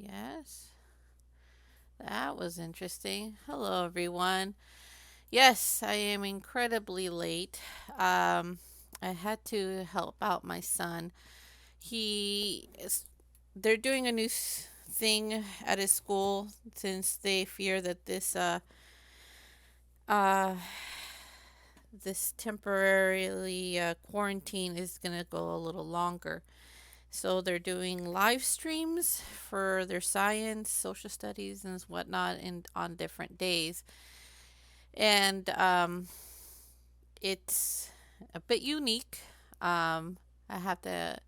Yes, that was interesting. Hello, everyone. Yes, I am incredibly late. Um, I had to help out my son. He is, they're doing a new thing at his school since they fear that uh, this temporarily quarantine is gonna go a little longer. So they're doing live streams for their science, social studies, and whatnot, and on different days. And it's a bit unique. I have to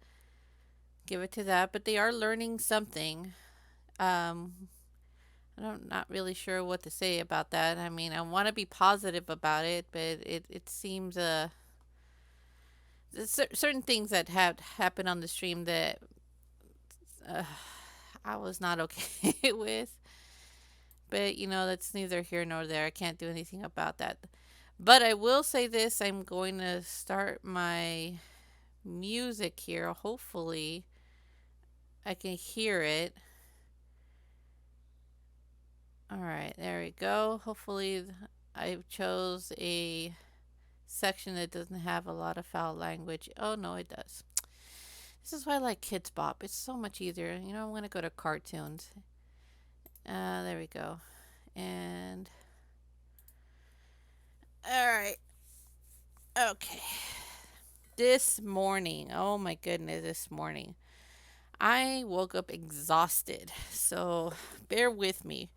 give it to that, but they are learning something. Um, I'm not really sure what to say about that. I mean, I want to be positive about it, but it seems certain things that have happened on the stream that uh, I was not okay with. But that's neither here nor there. I can't do anything about that. But I will say this: I'm going to start my music here. Hopefully, I can hear it. All right, there we go. Hopefully, I chose a section that doesn't have a lot of foul language. Oh, no, it does. This is why I like Kids Bop. It's so much easier. I'm going to go to cartoons. There we go. And, all right. Okay. This morning, oh my goodness, this morning, I woke up exhausted. So, bear with me.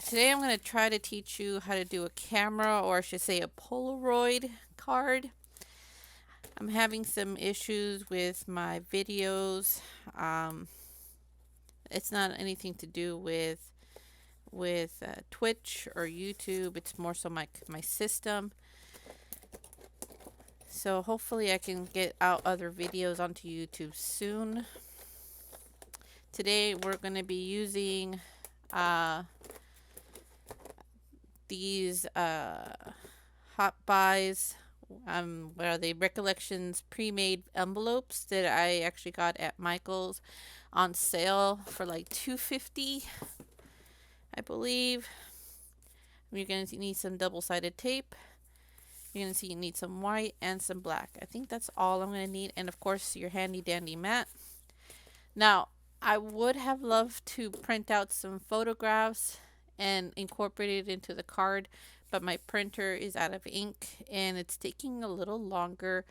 Today, I'm going to try to teach you how to do a camera, or I should say, a Polaroid card. I'm having some issues with my videos. Um, it's not anything to do with Twitch or YouTube. It's more so my system. So hopefully I can get out other videos onto YouTube soon. Today we're going to be using uh, these hot buys. What are they? Recollections pre-made envelopes that I actually got at Michael's on sale for like 250, I believe. You're going to need some double-sided tape. You're going to see you need some white and some black. I think that's all I'm going to need. And of course, your handy dandy mat. Now, I would have loved to print out some photographs and incorporate it into the card, but my printer is out of ink and it's taking a little longer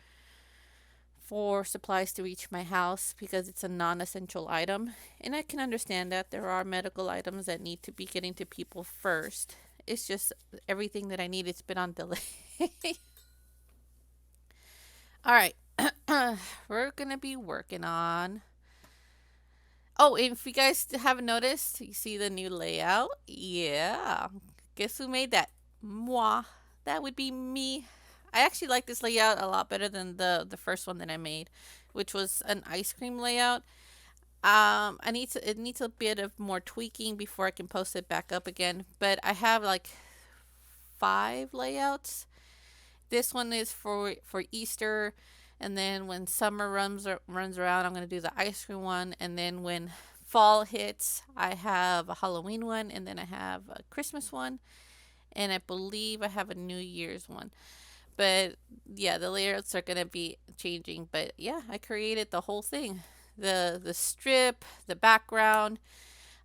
for supplies to reach my house because it's a non-essential item. And I can understand that there are medical items that need to be getting to people first. It's just everything that I need, it's been on delay. All right. We're going to be working on. Oh, and if you guys haven't noticed, you see the new layout? Yeah. Guess who made that? Moi. That would be me. I actually like this layout a lot better than the first one that I made, which was an ice cream layout. It needs a bit of more tweaking before I can post it back up again. But I have like 5 layouts. This one is for Easter, and then when summer runs around, I'm gonna do the ice cream one, and then when fall hits, I have a Halloween one, and then I have a Christmas one, and I believe I have a New Year's one. But yeah, the layouts are gonna be changing. But yeah, I created the whole thing, the strip, the background,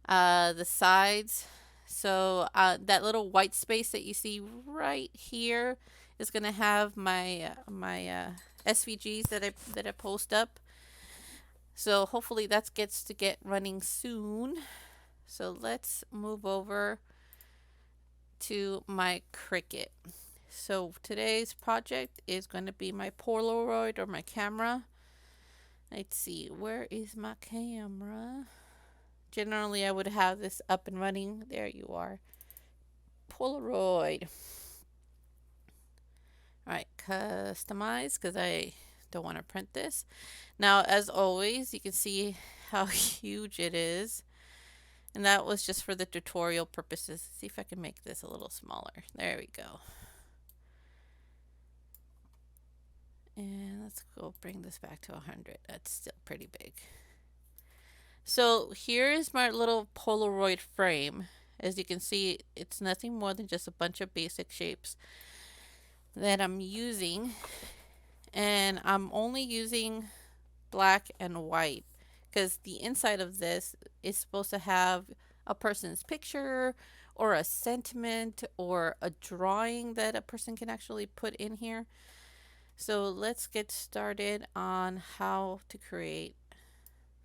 the sides. So that little white space that you see right here is gonna have my SVGs that I post up. So hopefully that gets to get running soon. So let's move over to my Cricut. So today's project is going to be my Polaroid or my camera. Let's see, where is my camera? Generally, I would have this up and running. There you are. Polaroid. All right, customize because I don't want to print this. Now, as always, you can see how huge it is. And that was just for the tutorial purposes. Let's see if I can make this a little smaller. There we go. And let's go bring this back to 100. That's still pretty big. So here is my little Polaroid frame. As you can see, it's nothing more than just a bunch of basic shapes that I'm using. And I'm only using black and white because the inside of this is supposed to have a person's picture or a sentiment or a drawing that a person can actually put in here. So let's get started on how to create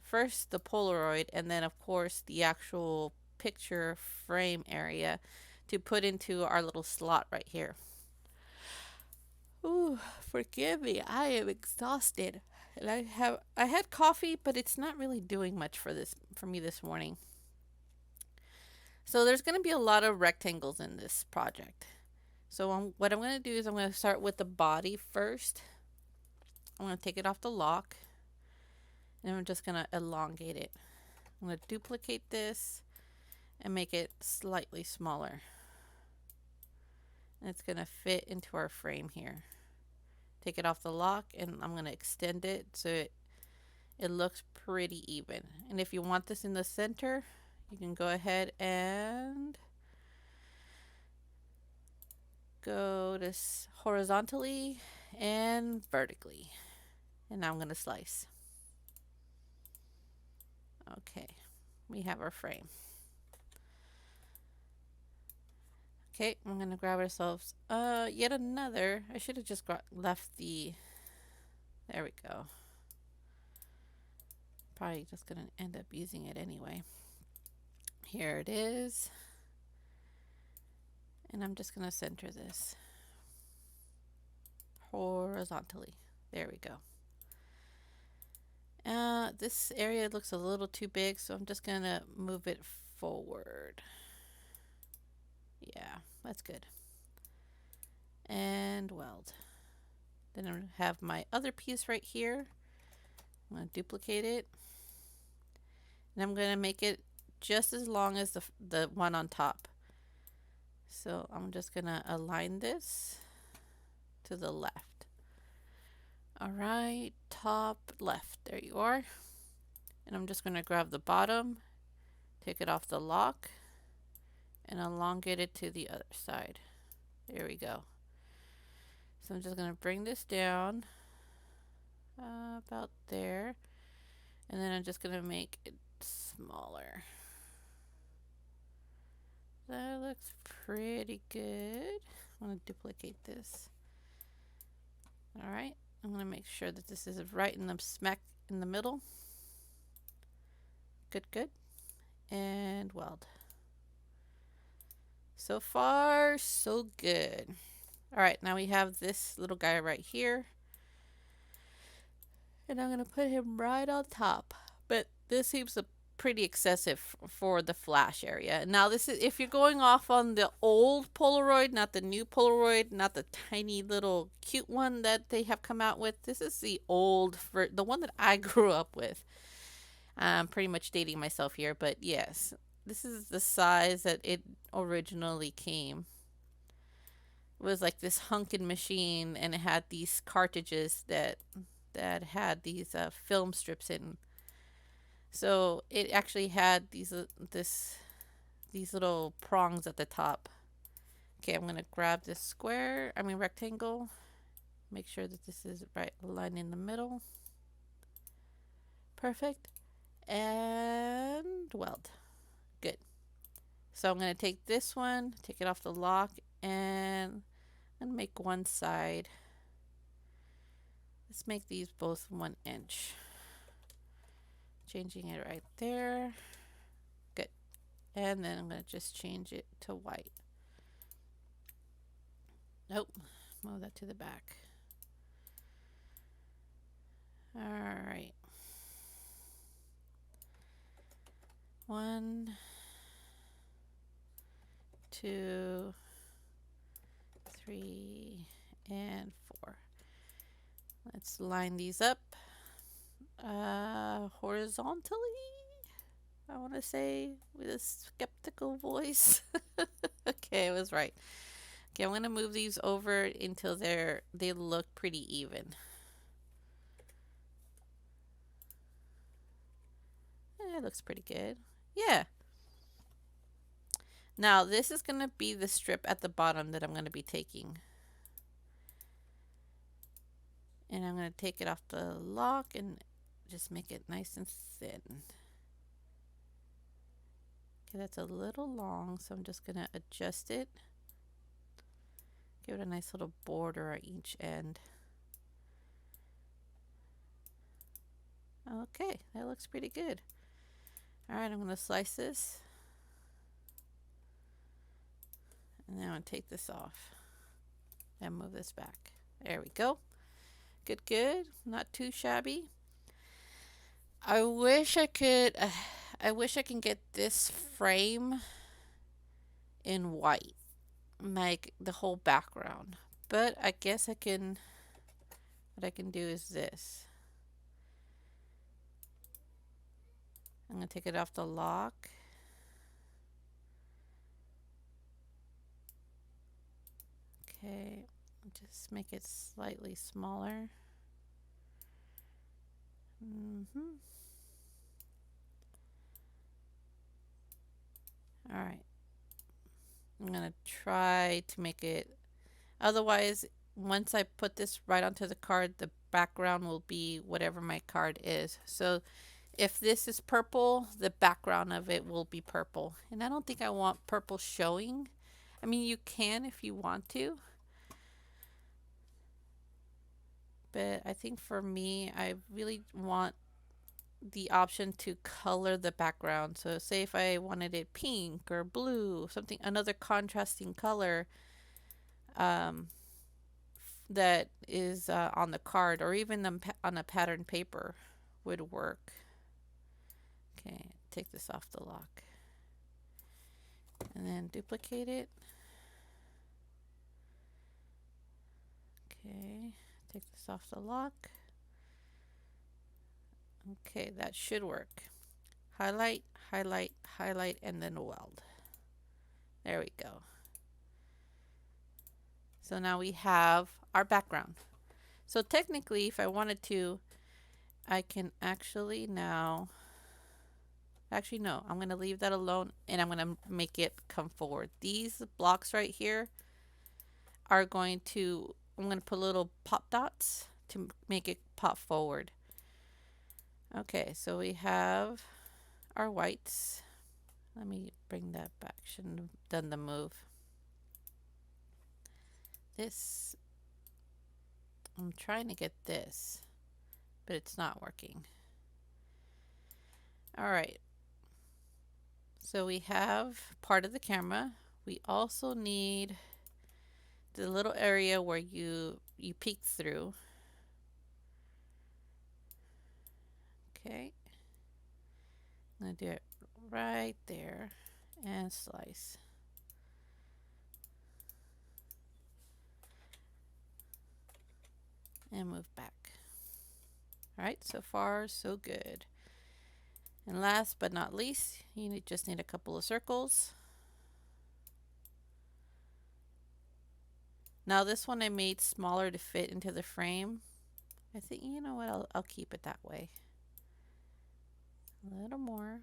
first the Polaroid and then of course the actual picture frame area to put into our little slot right here. Ooh, forgive me. I am exhausted. And I had coffee, but it's not really doing much for me this morning. So there's going to be a lot of rectangles in this project. So what I'm going to do is I'm going to start with the body first. I'm going to take it off the lock and I'm just going to elongate it. I'm going to duplicate this and make it slightly smaller. And it's going to fit into our frame here. Take it off the lock and I'm going to extend it so it looks pretty even. And if you want this in the center, you can go ahead and go to horizontally and vertically. And now I'm going to slice. Okay, we have our frame. Okay, I'm going to grab ourselves yet another. I should have just left the, there we go. Probably just going to end up using it anyway. Here it is. And I'm just going to center this horizontally. There we go. This area looks a little too big, so I'm just going to move it forward. Yeah, that's good. And weld. Then I'm going to have my other piece right here. I'm going to duplicate it. And I'm going to make it just as long as the one on top. So I'm just going to align this to the left. All right, top left. There you are. And I'm just going to grab the bottom, take it off the lock, and elongate it to the other side. There we go. So I'm just going to bring this down about there. And then I'm just going to make it smaller. That looks pretty good. I'm going to duplicate this. All right. I'm going to make sure that this is right in the smack in the middle. Good, good. And weld. So far, so good. All right, now we have this little guy right here. And I'm going to put him right on top. But this seems pretty excessive for the flash area. Now this is if you're going off on the old Polaroid, not the new Polaroid, not the tiny little cute one that they have come out with. This is the old, the one that I grew up with. I'm pretty much dating myself here, but yes, this is the size that it originally came. It was like this hunkin' machine, and it had these cartridges that had these film strips in. So it actually had these little prongs at the top. Okay, I'm gonna grab this rectangle. Make sure that this is right line in the middle. Perfect. And weld. Good. So I'm gonna take this one, take it off the lock, and make one side. Let's make these both 1 inch. Changing it right there. Good. And then I'm going to just change it to white. Nope. Move that to the back. All right. 1, 2, 3, and 4. Let's line these up horizontally, I want to say, with a skeptical voice. Okay, I was right. Okay, I'm going to move these over until they look pretty even. It looks pretty good. Yeah. Now this is going to be the strip at the bottom that I'm going to be taking. And I'm going to take it off the lock and just make it nice and thin. Okay, that's a little long, so I'm just going to adjust it. Give it a nice little border at each end. Okay, that looks pretty good. Alright, I'm going to slice this. And then I'm going to take this off and move this back. There we go. Good, good. Not too shabby. I wish I could get this frame in white, like the whole background. But I guess what I can do is this. I'm going to take it off the lock. Okay, just make it slightly smaller. Alright. I'm going to try to make it, otherwise, once I put this right onto the card, the background will be whatever my card is. So if this is purple, the background of it will be purple. And I don't think I want purple showing. I mean, you can if you want to. But I think for me, I really want the option to color the background. So say if I wanted it pink or blue, something, another contrasting color that is on the card, or even on a pattern paper would work. Okay, take this off the lock. And then duplicate it. Okay, take this off the lock. Okay, that should work. Highlight, highlight, highlight, and then weld. There we go. So now we have our background. So technically, if I wanted to, I can actually now, actually no, I'm going to leave that alone and I'm going to make it come forward. These blocks right here are going to, I'm going to put little pop dots to make it pop forward. Okay, so we have our whites. Let me bring that back. Shouldn't have done the move. This, I'm trying to get this, but it's not working. All right. So we have part of the camera. We also need the little area where you peek through. Okay. I'm going to do it right there and slice. And move back. All right, so far so good. And last but not least, you just need a couple of circles. Now this one I made smaller to fit into the frame. I think, you know what, I'll keep it that way. A little more.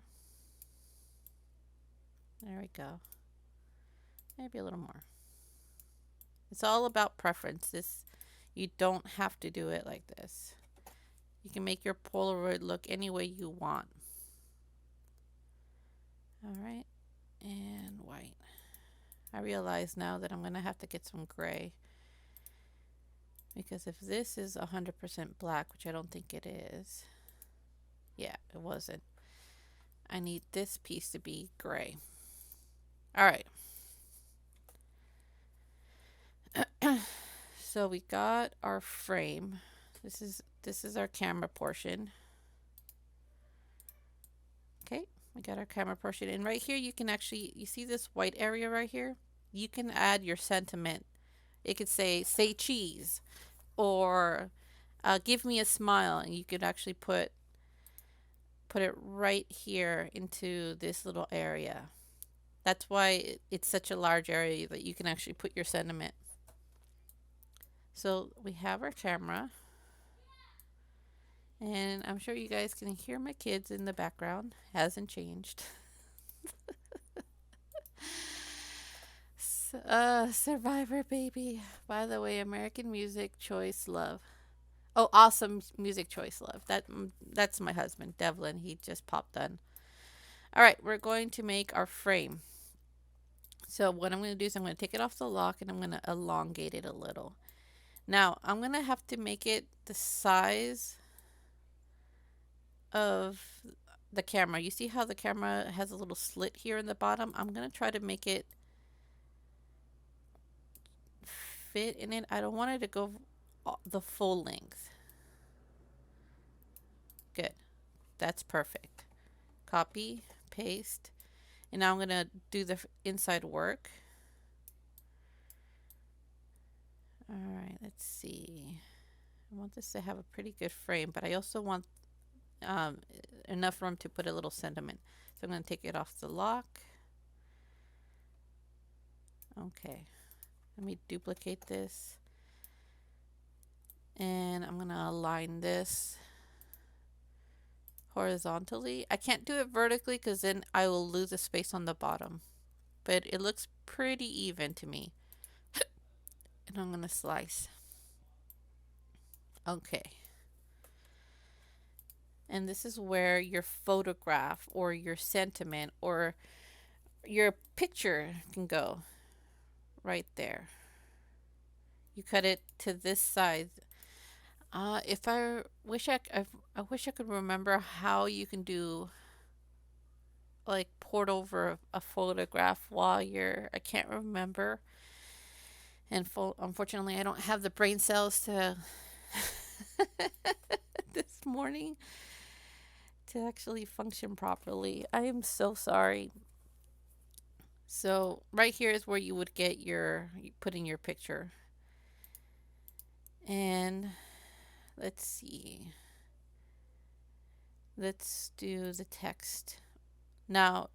There we go. Maybe a little more. It's all about preference. You don't have to do it like this. You can make your Polaroid look any way you want. Alright, and white. I realize now that I'm going to have to get some gray. Because if this is 100% black, which I don't think it is. Yeah, it wasn't. I need this piece to be gray. Alright. So we got our frame. This is our camera portion. Okay, we got our camera portion. And right here you can actually, you see this white area right here? You can add your sentiment. It could say cheese, or give me a smile, and you could actually put it right here into this little area. That's why it's such a large area that you can actually put your sentiment. So we have our camera. And I'm sure you guys can hear my kids in the background. Hasn't changed. Survivor Baby. By the way, American Music Choice Love. Oh, awesome music choice, love. That's my husband, Devlin. He just popped on. All right, we're going to make our frame. So what I'm going to do is I'm going to take it off the lock and I'm going to elongate it a little. Now, I'm going to have to make it the size of the camera. You see how the camera has a little slit here in the bottom? I'm going to try to make it fit in it. I don't want it to go the full length. Good. That's perfect. Copy, paste. And now I'm going to do the inside work. All right, let's see. I want this to have a pretty good frame, but I also want um, enough room to put a little sentiment. So I'm going to take it off the lock. Okay, let me duplicate this. And I'm going to align this horizontally. I can't do it vertically because then I will lose the space on the bottom. But it looks pretty even to me. And I'm going to slice. Okay. And this is where your photograph or your sentiment or your picture can go. Right there. You cut it to this size. If I wish I wish I could remember how you can do like port over a photograph while you're. I can't remember, and unfortunately, I don't have the brain cells to this morning to actually function properly. I am so sorry. So right here is where you would get you put in your picture, and let's see. Let's do the text. Now,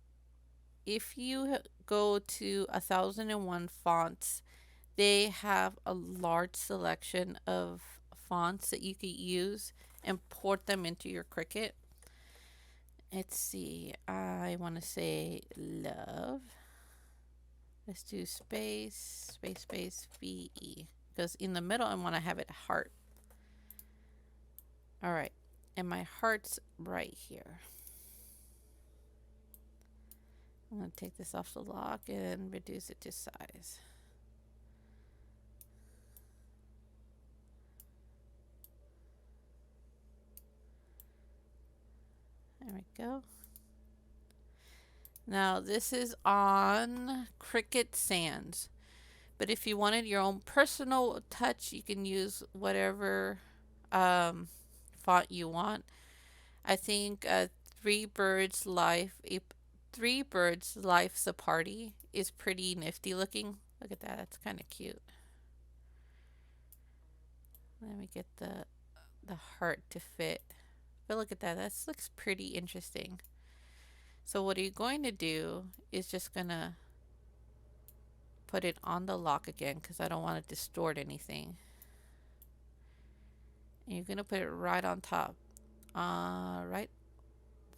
if you go to 1001 fonts, they have a large selection of fonts that you could use and port them into your Cricut. Let's see. I want to say love. Let's do space, space, space, VE. Because in the middle, I want to have it heart. All right. And my heart's right here. I'm going to take this off the lock and reduce it to size. There we go. Now this is on Cricut Sans. But if you wanted your own personal touch, you can use whatever font you want. I think Three Birds Life, Three Birds Life's a Party is pretty nifty looking. Look at that, that's kind of cute. Let me get the heart to fit. But look at that, that looks pretty interesting. So what you're going to do is just gonna put it on the lock again because I don't want to distort anything. And you're gonna put it right on top. Right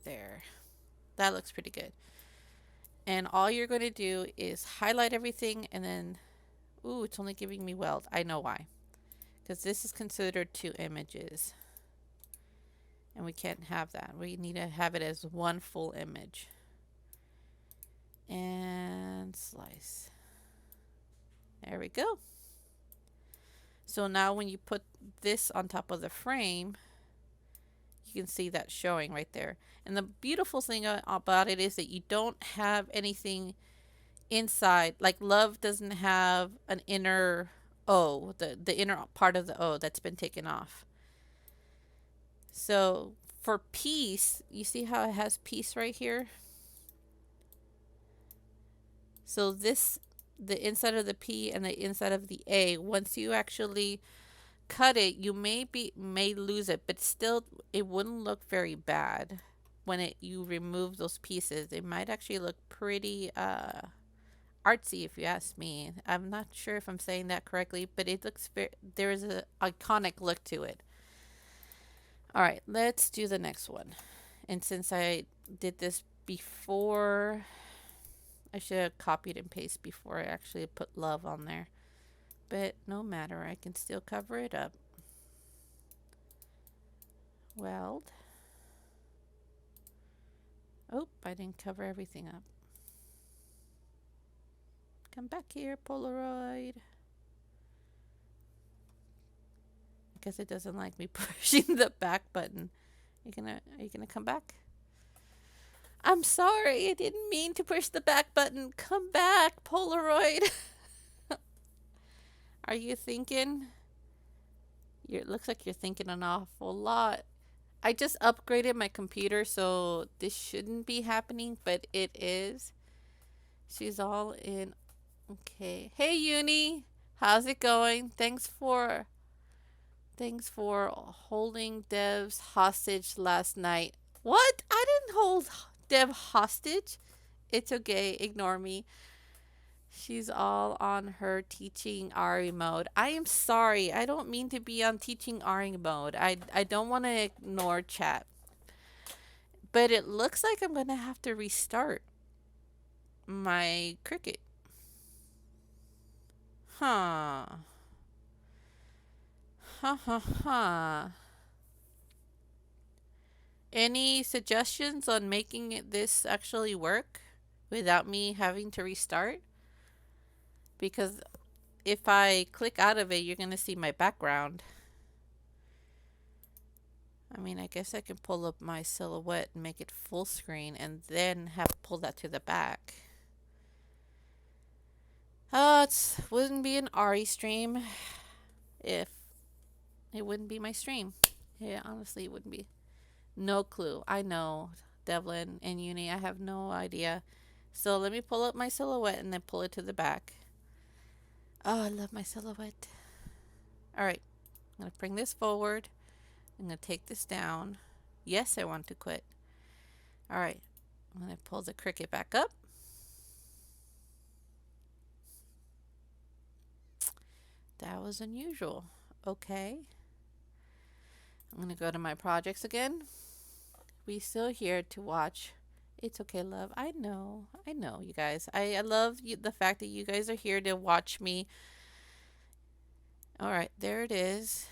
there. That looks pretty good. And all you're going to do is highlight everything and then, ooh, it's only giving me weld. I know why. Because this is considered two images. And we can't have that. We need to have it as one full image. And slice. There we go. So now when you put this on top of the frame, you can see that showing right there. And the beautiful thing about it is that you don't have anything inside. Like love doesn't have an inner O, the inner part of the O that's been taken off. So for peace, you see how it has peace right here? So this, the inside of the P and the inside of the A, once you actually cut it, you may lose it, but still it wouldn't look very bad when you remove those pieces. It might actually look pretty artsy if you ask me. I'm not sure if I'm saying that correctly, but it looks there is an iconic look to it. All right, let's do the next one. And since I did this before, I should have copied and pasted before I actually put love on there. But no matter, I can still cover it up. Weld. Oh, I didn't cover everything up. Come back here, Polaroid. I guess it doesn't like me pushing the back button. Are you gonna come back? I'm sorry, I didn't mean to push the back button. Come back, Polaroid. Are you thinking? It looks like you're thinking an awful lot. I just upgraded my computer, so this shouldn't be happening, but it is. She's all in. Okay. Hey, Uni. How's it going? Thanks for holding devs hostage last night. What? I didn't hold Dev hostage. It's okay. Ignore me. She's all on her teaching Ari mode. I am sorry. I don't mean to be on teaching Ari mode. I don't want to ignore chat. But it looks like I'm going to have to restart my Cricut. Huh. Ha ha ha. Any suggestions on making this actually work without me having to restart? Because if I click out of it, you're going to see my background. I mean, I guess I can pull up my silhouette and make it full screen and then pull that to the back. It wouldn't be an Ari stream if it wouldn't be my stream. Yeah, honestly, it wouldn't be. No clue. I know, Devlin and Uni, I have no idea. So let me pull up my silhouette and then pull it to the back. Oh, I love my silhouette. All right, I'm going to bring this forward. I'm going to take this down. Yes, I want to quit. All right, I'm going to pull the Cricut back up. That was unusual. Okay. I'm going to go to my projects again. We still here to watch. It's okay, love. I know, you guys. I love the fact that you guys are here to watch me. All right, there it is.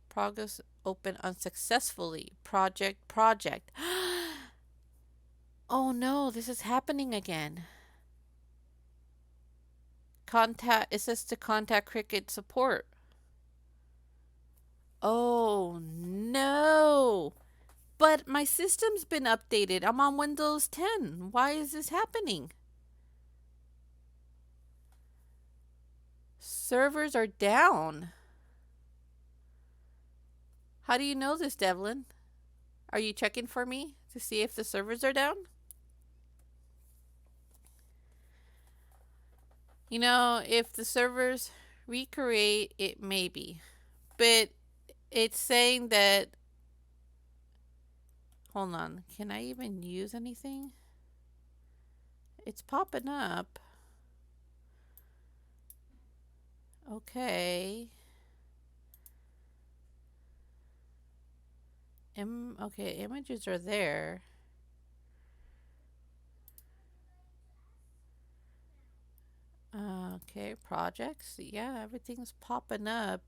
Progress open unsuccessfully. Project. Oh no, this is happening again. It says to contact Cricut support. Oh no. But my system's been updated. I'm on Windows 10. Why is this happening? Servers are down. How do you know this, Devlin? Are you checking for me to see if the servers are down? You know, if the servers recreate, it may be. But it's saying that... Hold on. Can I even use anything? It's popping up. Okay. Okay, images are there. Okay, projects. Yeah, everything's popping up.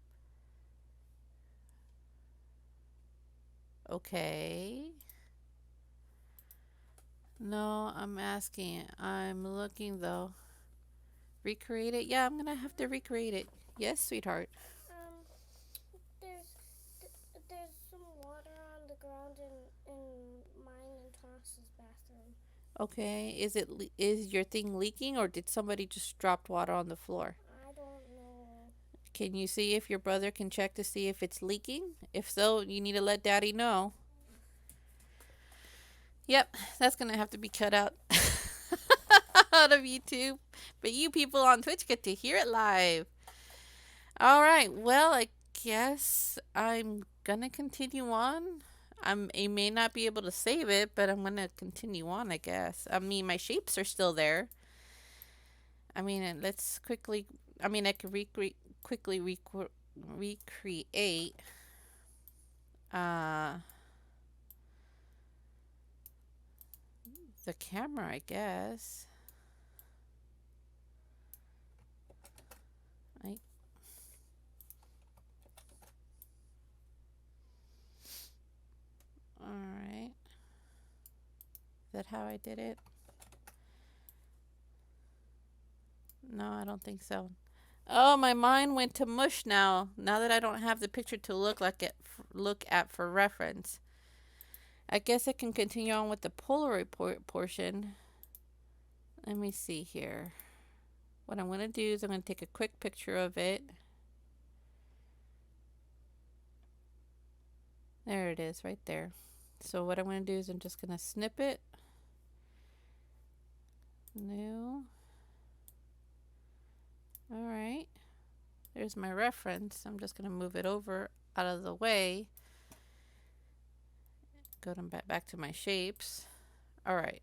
Okay. No, I'm asking. I'm looking though. Recreate it? Yeah, I'm gonna have to recreate it. Yes, sweetheart. There's there's some water on the ground in mine and Thomas's bathroom. Okay, is your thing leaking or did somebody just drop water on the floor? I don't know. Can you see if your brother can check to see if it's leaking? If so, you need to let Daddy know. Yep, that's gonna have to be cut out out of YouTube. But you people on Twitch get to hear it live. All right, well, I guess I'm gonna continue on. I may not be able to save it, but I'm gonna continue on, I guess. I mean, my shapes are still there. I mean, let's quickly. I mean, I could quickly recreate uh, the camera, I guess. I, all right. Is that how I did it? No, I don't think so. Oh, my mind went to mush now. Now that I don't have the picture to look at for reference. I guess I can continue on with the Polaroid portion. Let me see here. What I'm going to do is I'm going to take a quick picture of it. There it is right there. So what I'm going to do is I'm just going to snip it. New. All right. There's my reference. I'm just going to move it over out of the way. Go back to my shapes. All right.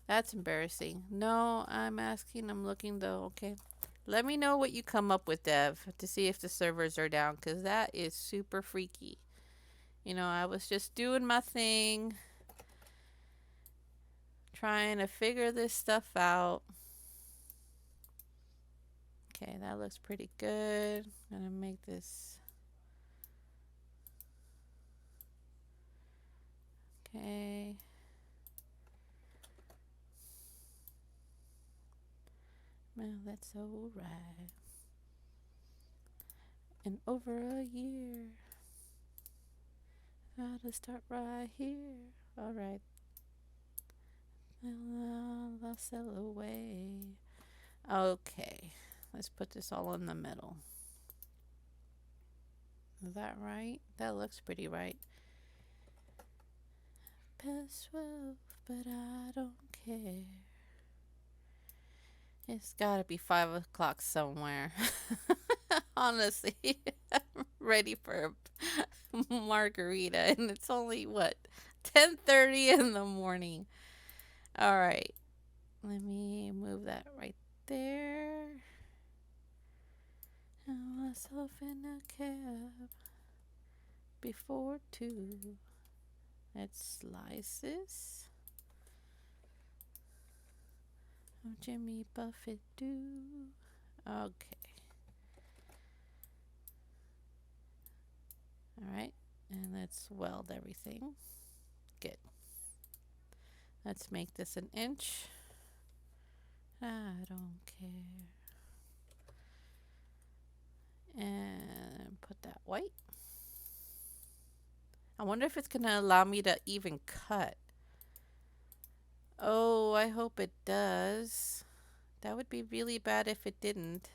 That's embarrassing. No, I'm looking though. Okay. Let me know what you come up with, Dev, to see if the servers are down, because that is super freaky. I was just doing my thing, trying to figure this stuff out. Okay, that looks pretty good. I'm gonna make this. Okay. Well, that's alright. And over a year. Gotta start right here. Alright. I'll sail away. Okay. Let's put this all in the middle. Is that right? That looks pretty right. Past 12, but I don't care. It's gotta be 5 o'clock somewhere. Honestly, I'm ready for a margarita, and it's only what, 10:30 in the morning. All right, let me move that right there. I myself in a cab before 2. Let's slice this. Oh, Jimmy Buffett do. Okay. All right, and let's weld everything. Good. Let's make this an inch. I don't care. And put that white. I wonder if it's going to allow me to even cut. Oh, I hope it does. That would be really bad if it didn't.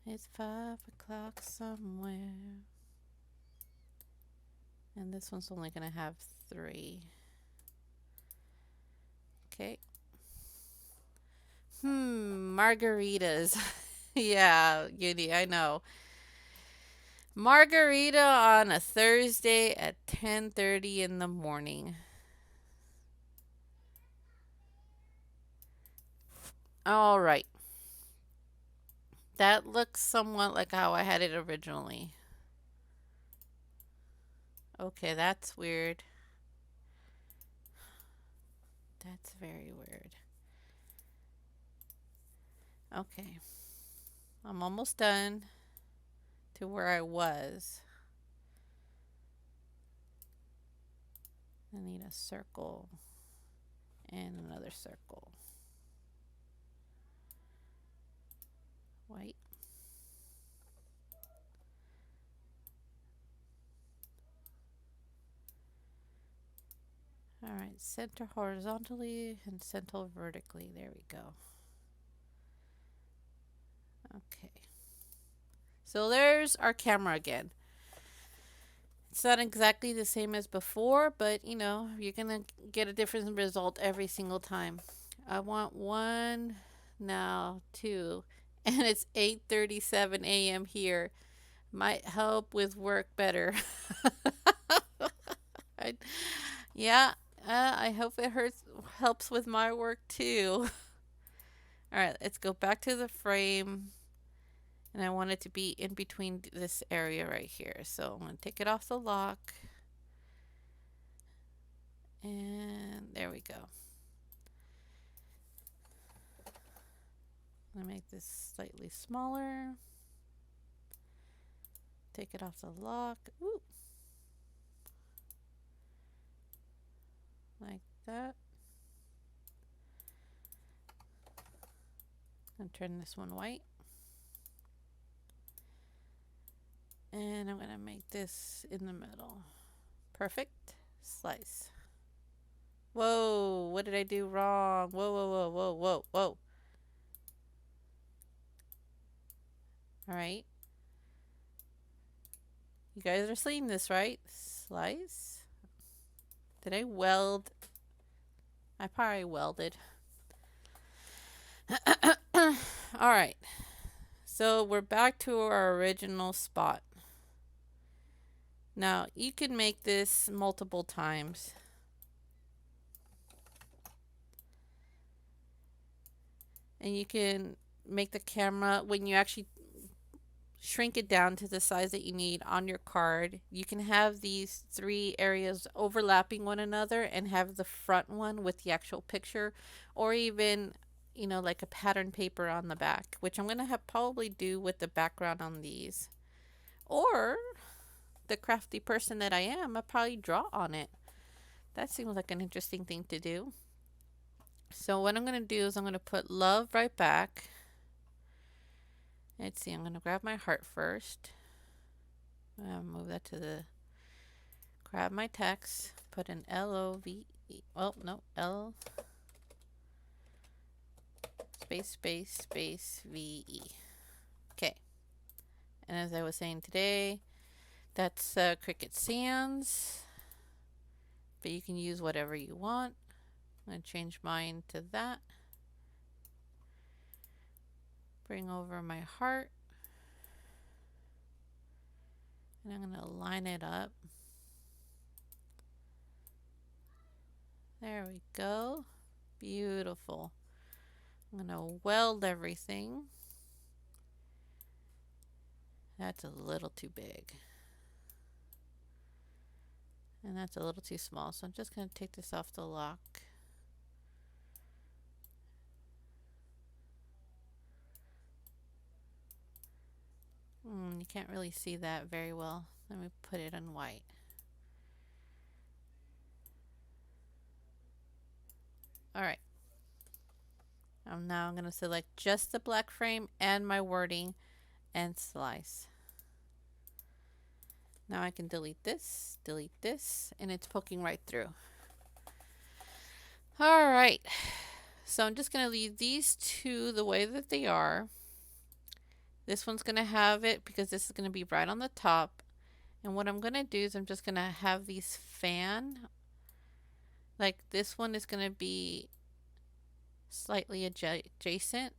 It's 5 o'clock somewhere. And this one's only going to have 3. Okay. Margaritas. Yeah, Uni, I know. Margarita on a Thursday at 10:30 in the morning. All right. That looks somewhat like how I had it originally. Okay, that's weird. That's very weird. Okay. I'm almost done to where I was. I need a circle and another circle. White. All right, center horizontally and center vertically. There we go. Okay. So there's our camera again. It's not exactly the same as before, but you're going to get a different result every single time. I want 1, now 2, and it's 8:37 a.m. here. Might help with work better. I, yeah, I hope it helps with my work too. All right, let's go back to the frame. And I want it to be in between this area right here. So I'm going to take it off the lock. And there we go. I'm going to make this slightly smaller. Take it off the lock. Ooh. Like that. And turn this one white. And I'm going to make this in the middle. Perfect. Slice. Whoa, what did I do wrong? Whoa, whoa, whoa, whoa, whoa, whoa. All right. You guys are seeing this, right? Slice. Did I weld? I probably welded. All right. So we're back to our original spot. Now, you can make this multiple times. And you can make the camera, when you actually shrink it down to the size that you need on your card, you can have these three areas overlapping one another and have the front one with the actual picture, or even, you know, like a pattern paper on the back, which I'm going to have probably do with the background on these. Or the crafty person that I am, I'll probably draw on it. That seems like an interesting thing to do. So what I'm going to do is I'm going to put love right back. Let's see, I'm going to grab my heart first. Move that to the, grab my text, put an L-O-V-E, oh no, L space, space, space, V-E. Okay. And as I was saying today, that's Cricut Sans, but you can use whatever you want. I'm going to change mine to that. Bring over my heart. And I'm going to line it up. There we go. Beautiful. I'm going to weld everything. That's a little too big. And that's a little too small. So I'm just going to take this off the lock. You can't really see that very well. Let me put it in white. Alright. Now I'm going to select just the black frame and my wording and slice. Now I can delete this, and it's poking right through. Alright. So I'm just going to leave these two the way that they are. This one's going to have it because this is going to be right on the top. And what I'm going to do is I'm just going to have these fan. Like this one is going to be slightly adjacent.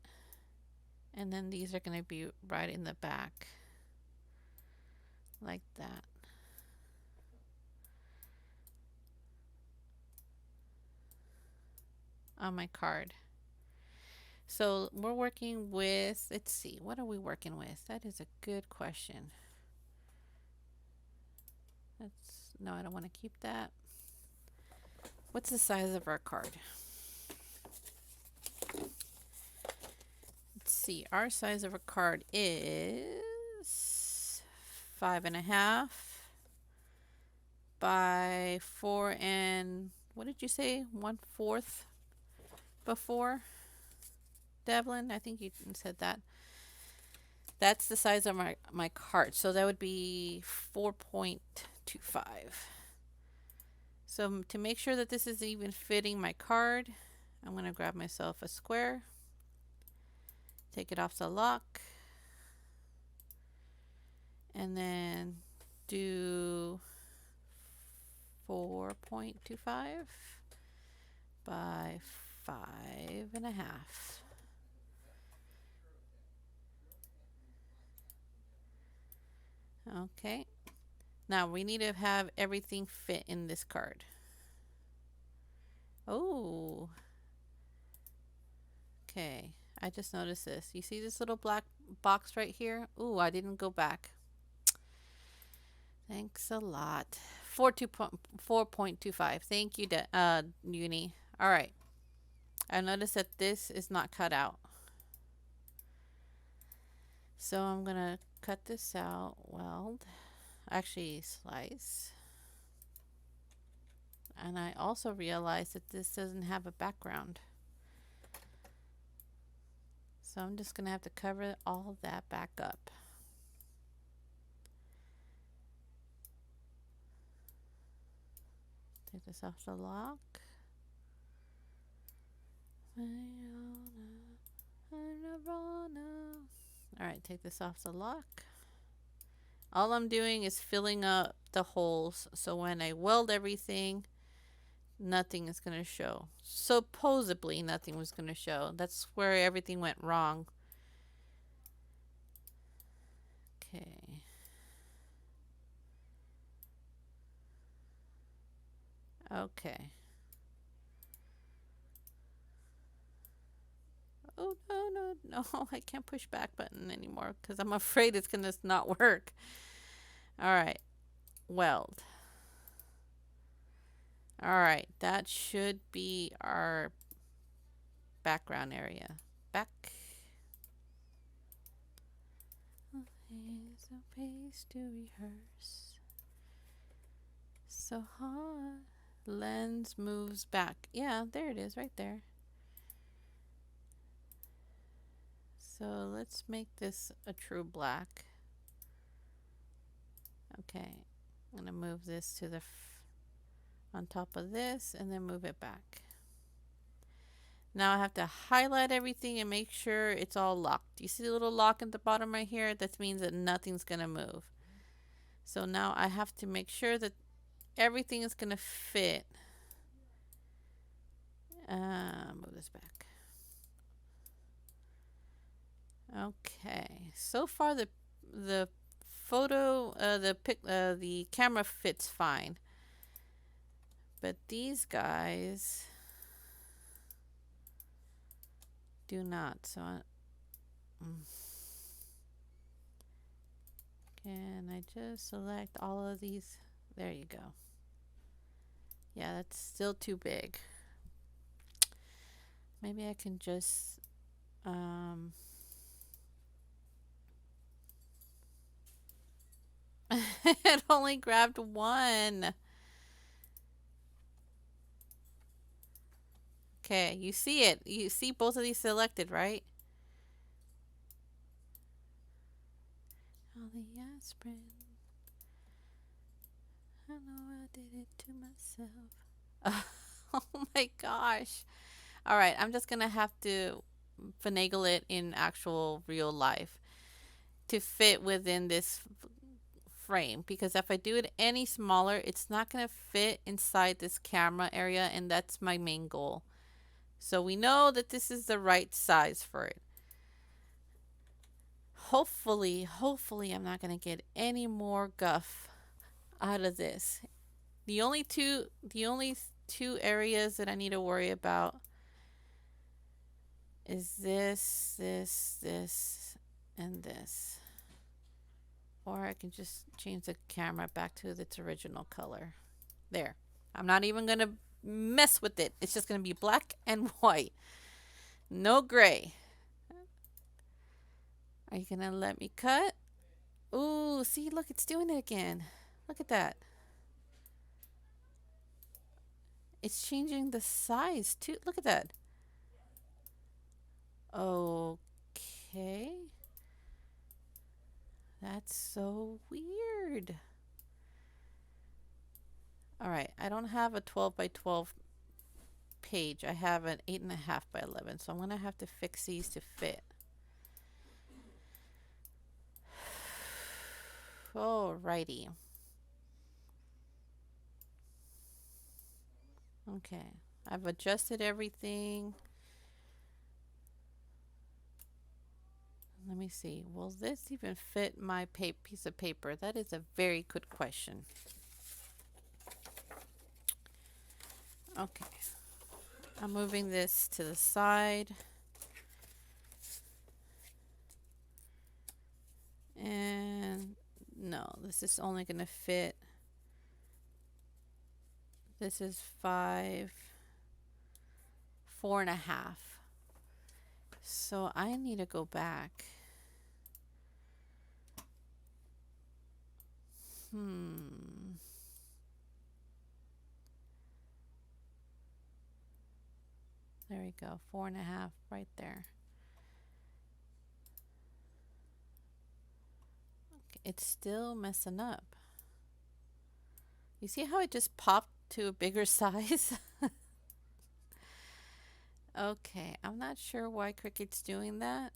And then these are going to be right in the back. Like that. On my card. So we're working with, let's see, what are we working with? That is a good question. No, I don't want to keep that. What's the size of our card? Let's see, our size of a card is 5.5 by 4 and, what did you say, 1/4 before? Devlin, I think you said that. That's the size of my card. So that would be 4.25. So to make sure that this is even fitting my card, I'm going to grab myself a square. Take it off the lock. And then do 4.25 by 5.5. Okay. Now we need to have everything fit in this card. Oh. Okay. I just noticed this. You see this little black box right here? Ooh, I didn't go back. Thanks a lot. 4.25. Thank you, Uni. All right. I noticed that this is not cut out. So I'm going to cut this out. Weld. Actually, slice. And I also realized that this doesn't have a background. So I'm just going to have to cover all that back up. Take this off the lock. Alright, take this off the lock. All I'm doing is filling up the holes so when I weld everything, nothing is going to show. Supposedly nothing was going to show. That's where everything went wrong. Okay. Okay. Oh, no, I can't push back button anymore because I'm afraid it's going to not work. All right, weld. All right, that should be our background area. Back. Is a place to rehearse. So hard. Lens moves back. Yeah, there it is, right there. So let's make this a true black. Okay, I'm gonna move this to the on top of this and then move it back. Now I have to highlight everything and make sure it's all locked. You see the little lock at the bottom right here? That means that nothing's gonna move. So now I have to make sure that everything is gonna fit. Move this back. Okay. So far the photo the camera fits fine. But these guys do not. So can I just select all of these? There you go. Yeah, that's still too big. Maybe I can just it only grabbed one. Okay, you see it. You see both of these selected, right? All the aspirin. I know I did it to myself. Oh my gosh. All right, I'm just going to have to finagle it in actual real life to fit within this frame, because if I do it any smaller, it's not going to fit inside this camera area, and that's my main goal. So we know that this is the right size for it. Hopefully I'm not going to get any more guff out of this. The only two areas that I need to worry about is this, and this. Or I can just change the camera back to its original color. There. I'm not even going to mess with it. It's just going to be black and white. No gray. Are you going to let me cut? Ooh, see, look, it's doing it again. Look at that. It's changing the size too. Look at that. Okay. That's so weird. All right, I don't have a 12 by 12 page. I have an 8.5 by 11, so I'm gonna have to fix these to fit. Alrighty. Okay, I've adjusted everything. Let me see. Will this even fit my piece of paper? That is a very good question. Okay. I'm moving this to the side. this is only going to fit. This is 5, 4.5. So I need to go back. There we go. 4.5 right there. Okay, it's still messing up. You see how it just popped to a bigger size? Okay, I'm not sure why Cricut's doing that.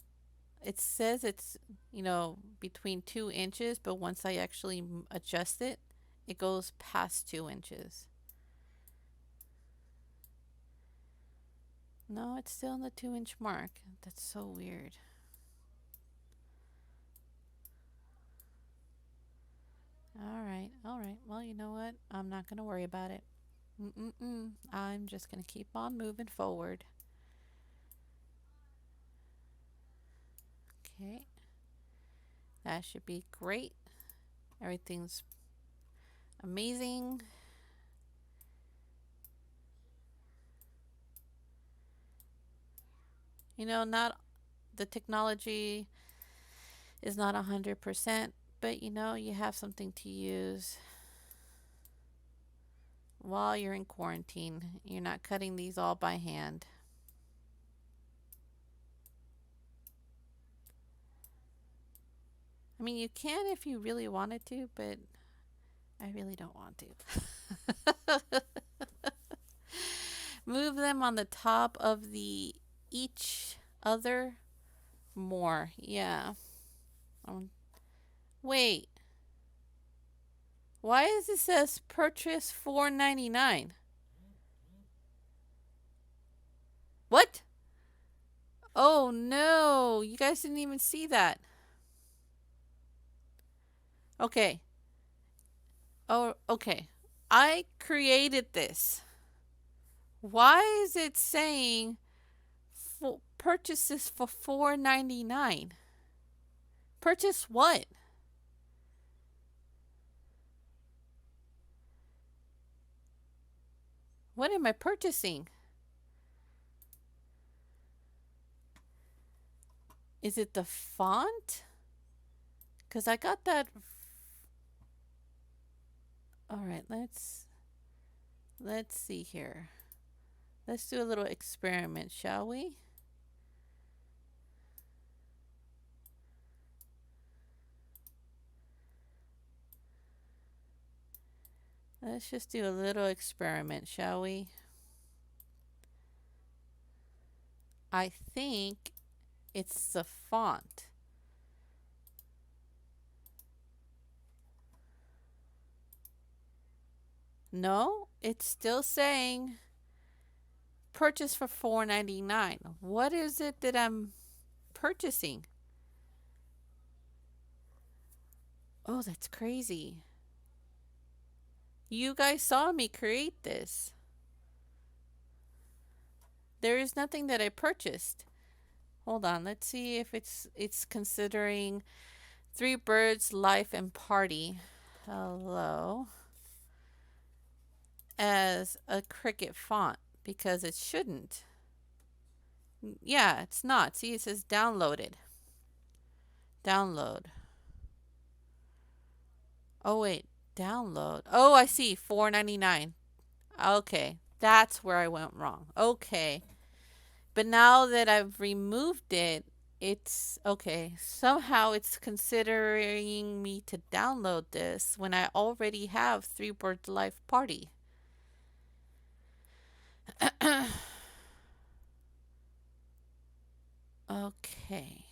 It says it's, between 2 inches, but once I actually adjust it, it goes past 2 inches. No, it's still in the 2-inch mark. That's so weird. All right, all right. Well, you know what? I'm not going to worry about it. I'm just going to keep on moving forward. Okay. That should be great. Everything's amazing. Not the technology is not 100%, but you have something to use while you're in quarantine. You're not cutting these all by hand. I mean, you can if you really wanted to, but I really don't want to. Move them on the top of the each other more. Yeah. Wait. Why does it says purchase $4.99? What? Oh no, you guys didn't even see that. Okay. Oh, okay. I created this. Why is it saying purchases for $4.99? Purchase what? What am I purchasing? Is it the font? Because I got that. All right, let's see here. Let's do a little experiment, shall we? Let's just do a little experiment, shall we? I think it's the font. No, it's still saying purchase for $4.99. What is it that I'm purchasing? Oh, that's crazy. You guys saw me create this. There is nothing that I purchased. Hold on, let's see if it's considering Three Birds Life and Party. Hello. As a Cricut font because it shouldn't. Yeah, it's not. See, it says downloaded. Download. Oh wait, download. Oh, I see. $4.99. Okay, that's where I went wrong. Okay. But now that I've removed it, it's okay. Somehow it's considering me to download this when I already have Three Birds Life Party. Okay.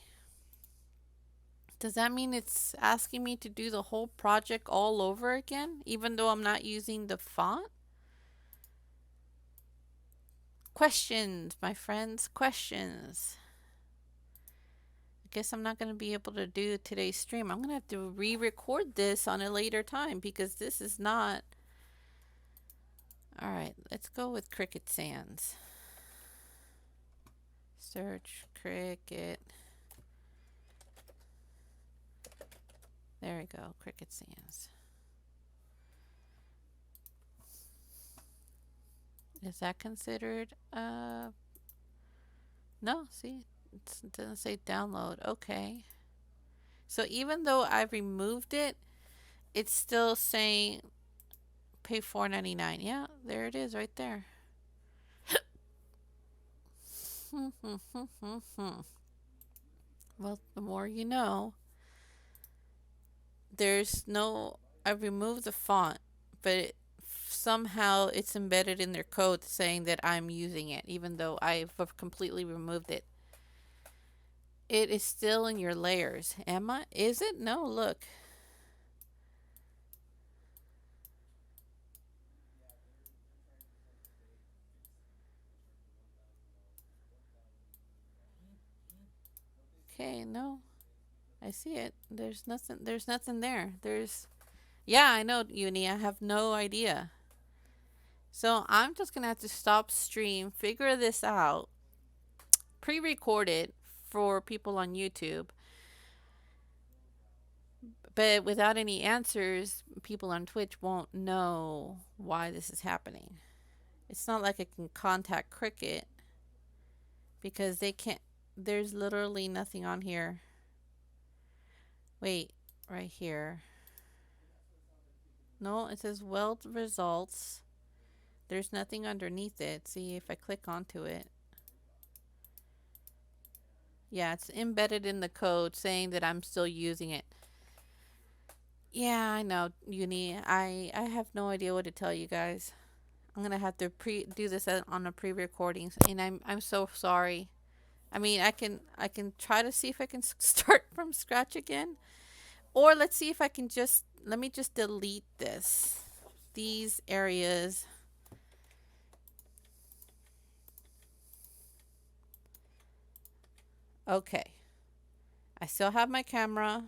Does that mean it's asking me to do the whole project all over again, even though I'm not using the font? Questions, my friends, questions. I guess I'm not going to be able to do today's stream. I'm going to have to re-record this on a later time because this is not... All right, let's go with Cricut Sans. Search Cricut. There we go. Cricut Sans. Is that considered no, see, it doesn't say download. Okay. So even though I've removed it, it's still saying pay $4.99. Yeah, there it is right there. Well, the more you know. There's no, I've removed the font, but somehow it's embedded in their code saying that I'm using it, even though I've completely removed it. It is still in your layers. Am I? Is it? No, look. Okay, no. I see it. There's nothing there. Yeah, I know, Uni. I have no idea. So I'm just gonna have to stop stream, figure this out, pre-record it for people on YouTube. But without any answers, people on Twitch won't know why this is happening. It's not like I can contact Cricut because they can't. There's literally nothing on here. Wait, right here. No, it says weld results. There's nothing underneath it. See if I click onto it. Yeah, it's embedded in the code saying that I'm still using it. Yeah, I know, Uni. I have no idea what to tell you guys. I'm gonna have to do this on a pre-recording, and I'm so sorry. I mean, I can try to see if I can start from scratch again, or let's see if I can just let me just delete these areas. Okay, I still have my camera,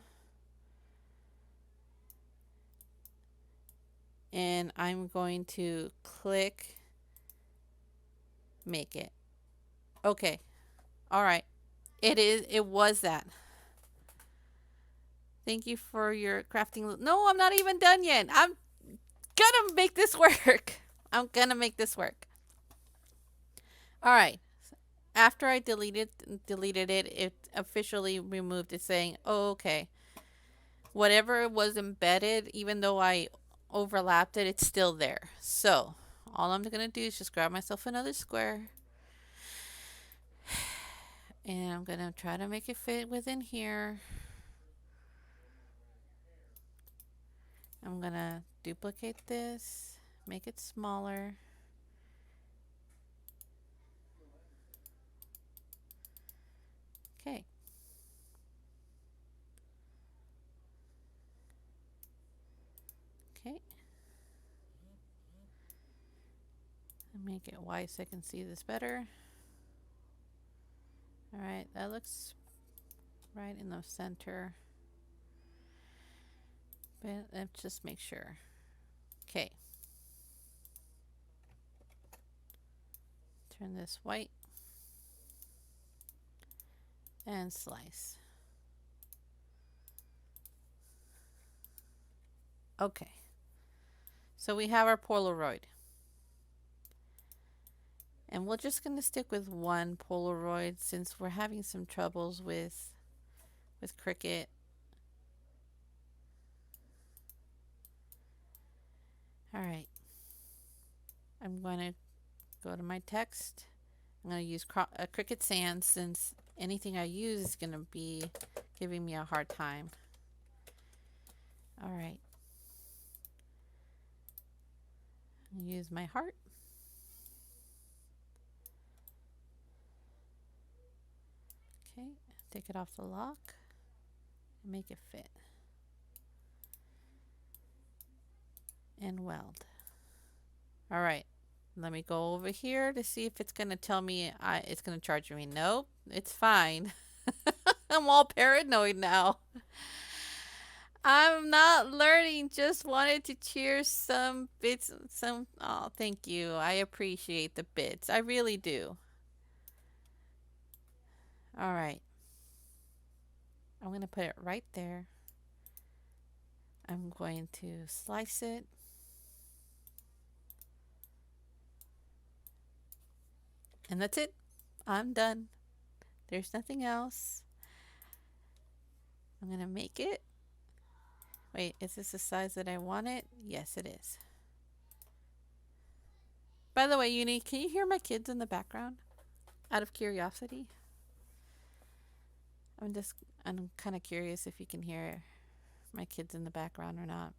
and I'm going to click make it. Okay, all right. It was that. Thank you for your crafting. No, I'm not even done yet. I'm gonna make this work. I'm gonna make this work. All right. After I deleted it, it officially removed it saying, "Oh, okay. Whatever was embedded, even though I overlapped it, it's still there." So, all I'm going to do is just grab myself another square, and I'm going to try to make it fit within here. I'm going to duplicate this, make it smaller. Okay. Okay. Make it wide so I can see this better. All right, that looks right in the center. But let's just make sure. Okay. Turn this white and slice. Okay. So we have our Polaroid. And we're just going to stick with one Polaroid since we're having some troubles with Cricut. All right. I'm going to go to my text. I'm going to use Cricut Sans since anything I use is going to be giving me a hard time. All right. Use my heart. Okay, take it off the lock and make it fit. And weld. All right, let me go over here to see if it's going to tell me it's going to charge me. Nope, it's fine. I'm all paranoid now. I'm not learning, just wanted to cheer some bits. Oh, thank you. I appreciate the bits. I really do. All right. I'm going to put it right there. I'm going to slice it. And that's it. I'm done. There's nothing else. I'm going to make it. Wait, is this the size that I want it? Yes, it is. By the way, Uni, can you hear my kids in the background? Out of curiosity. I'm just, I'm kind of curious if you can hear my kids in the background or not.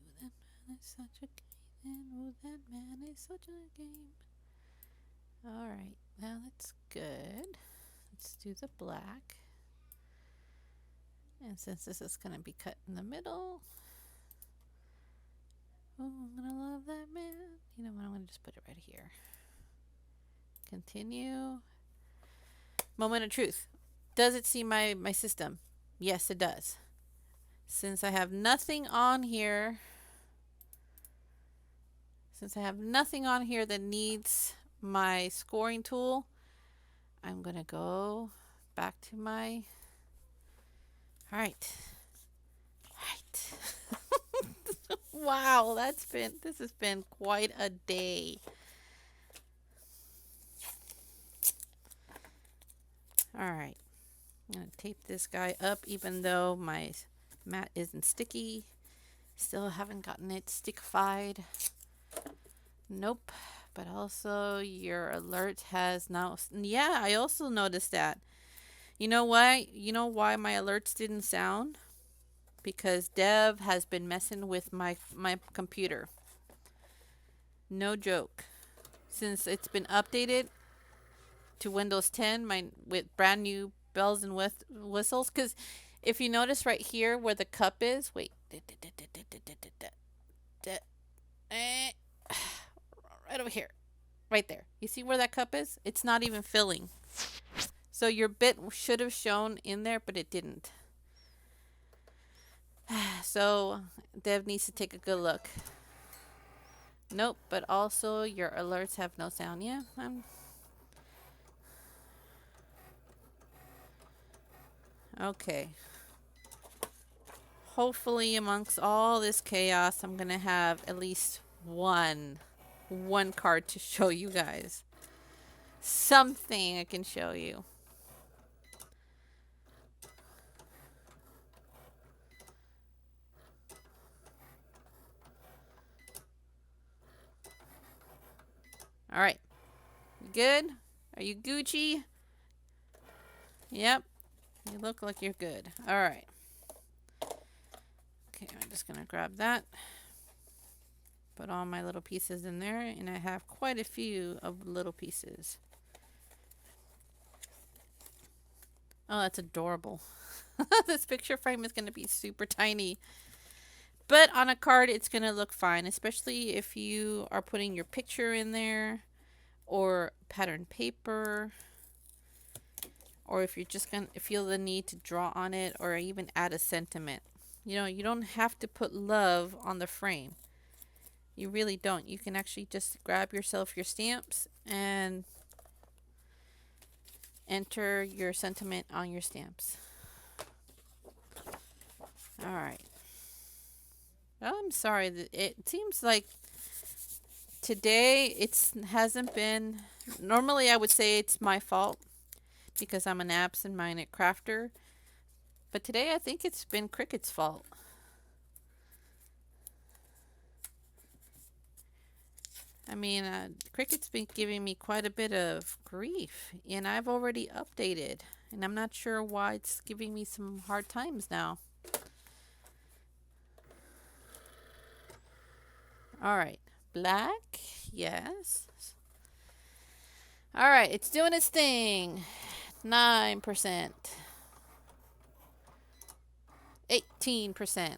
Ooh, that man is such a game. Ooh, that man is such a game. All right, now that's good. Let's do the black. And since this is going to be cut in the middle, oh, I'm going to love that man. You know what? I'm going to just put it right here. Continue. Moment of truth. Does it see my system? Yes, it does. Since I have nothing on here, that needs my scoring tool, I'm going to go back to my, all right. Wow, this has been quite a day. All right. I'm going to tape this guy up even though my mat isn't sticky. Still haven't gotten it stickified. Nope. But also your alert has now. Yeah, I also noticed that. You know why? You know why my alerts didn't sound? Because Dev has been messing with my computer. No joke. Since it's been updated to Windows 10, with brand new bells and whistles. Because if you notice right here where the cup is, wait, right over here, right there. You see where that cup is? It's not even filling. So your bit should have shown in there, but it didn't. So Dev needs to take a good look. Nope, but also your alerts have no sound. Yeah, okay. Hopefully amongst all this chaos, I'm gonna have at least one card to show you guys. Something I can show you. All right. You good? Are you Gucci? Yep. You look like you're good. All right. Okay, I'm just going to grab that. Put all my little pieces in there, and I have quite a few of little pieces. Oh, that's adorable. This picture frame is going to be super tiny. But on a card, it's going to look fine, especially if you are putting your picture in there or pattern paper, or if you're just going to feel the need to draw on it or even add a sentiment. You know, you don't have to put love on the frame. You really don't. You can actually just grab yourself your stamps and enter your sentiment on your stamps. All right. I'm sorry. It seems like today it hasn't been. Normally, I would say it's my fault because I'm an absent-minded crafter. But today, I think it's been Cricut's fault. I mean, Cricut's been giving me quite a bit of grief, and I've already updated, and I'm not sure why it's giving me some hard times now. All right, black, yes. All right, it's doing its thing. 9%, 18%.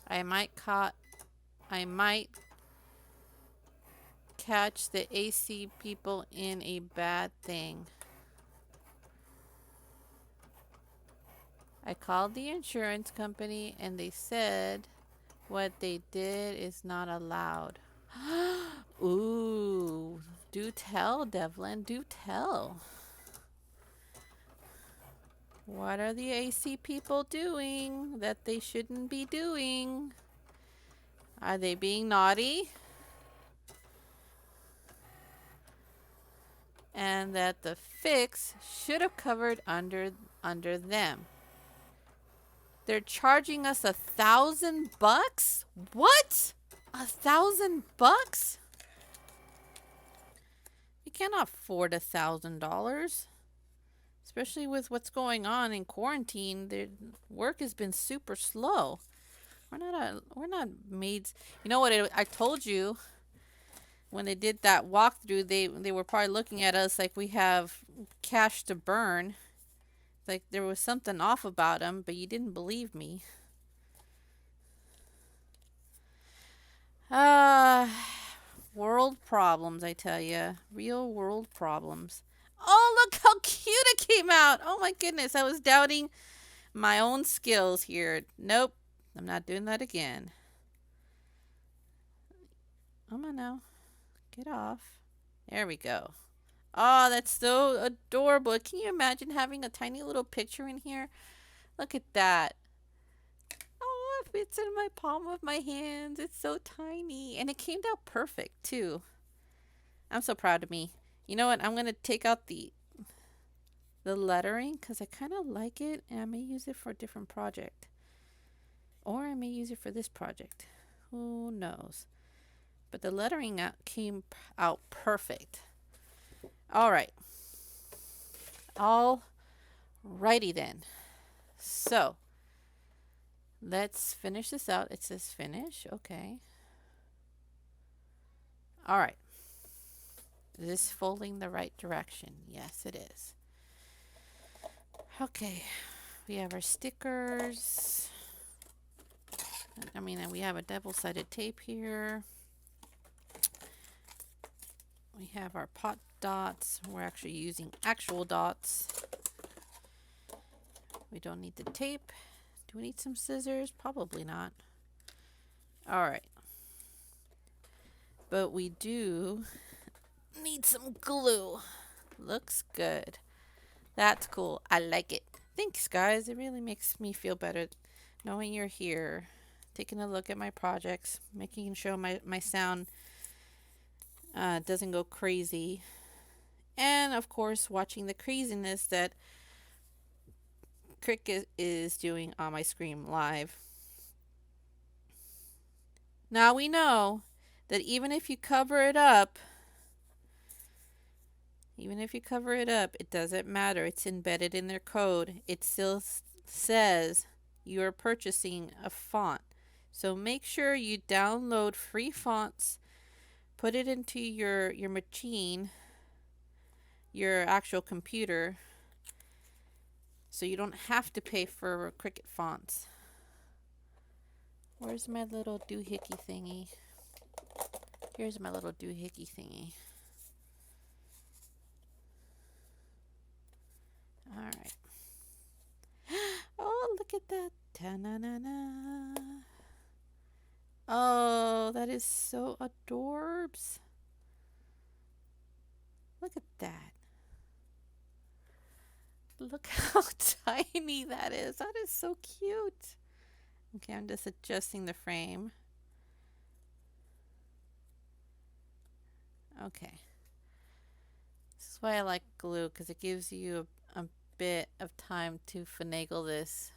I might catch the AC people in a bad thing. I called the insurance company and they said what they did is not allowed. Ooh, do tell, Devlin, do tell. What are the AC people doing that they shouldn't be doing? Are they being naughty? And that the fix should have covered under them. They're charging us $1,000? What? $1,000? We cannot afford $1,000. Especially with what's going on in quarantine, the work has been super slow. We're not maids. You know what? I told you when they did that walkthrough, they were probably looking at us like we have cash to burn. Like there was something off about them, but you didn't believe me. Ah, world problems, I tell you. Real world problems. Oh, look how cute it came out. Oh my goodness, I was doubting my own skills here. Nope, I'm not doing that again. Come on now, get off. There we go. Oh, that's so adorable. Can you imagine having a tiny little picture in here? Look at that. Oh, it fits in my palm of my hands. It's so tiny. And it came out perfect, too. I'm so proud of me. You know what? I'm going to take out the lettering because I kind of like it and I may use it for a different project. Or I may use it for this project. Who knows? But the lettering came out perfect. All right. All righty then. So let's finish this out. It says finish. Okay. All right. Is this folding the right direction? Yes, it is. Okay. We have our stickers. I mean, we have a double-sided tape here. We have our pot dots. We're actually using actual dots. We don't need the tape. Do we need some scissors? Probably not. All right. But we do need some glue. Looks good. That's cool. I like it. Thanks, guys. It really makes me feel better knowing you're here, taking a look at my projects, making sure my sound doesn't go crazy. And, of course, watching the craziness that Cricut is doing on my screen live. Now we know that even if you cover it up, it doesn't matter. It's embedded in their code. It still says you are purchasing a font. So make sure you download free fonts, put it into your machine, your actual computer, so you don't have to pay for Cricut fonts. Where's my little doohickey thingy? Here's my little doohickey thingy. All right. Oh, look at that. Ta-na-na-na. Oh, that is so adorbs. Look at that. Look how tiny that is. That is so cute. Okay, I'm just adjusting the frame. Okay. This is why I like glue, because it gives you a bit of time to finagle this.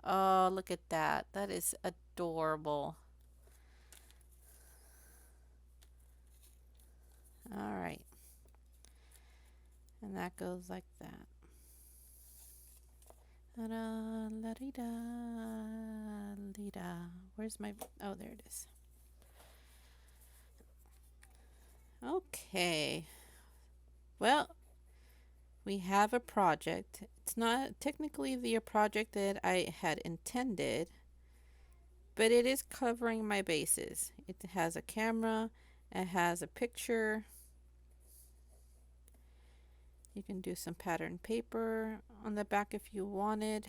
Oh, look at that. That is adorable. All right. And that goes like that. Where's my... Oh, there it is. Okay. Well, we have a project. It's not technically the project that I had intended, but it is covering my bases. It has a camera, it has a picture. You can do some pattern paper on the back if you wanted.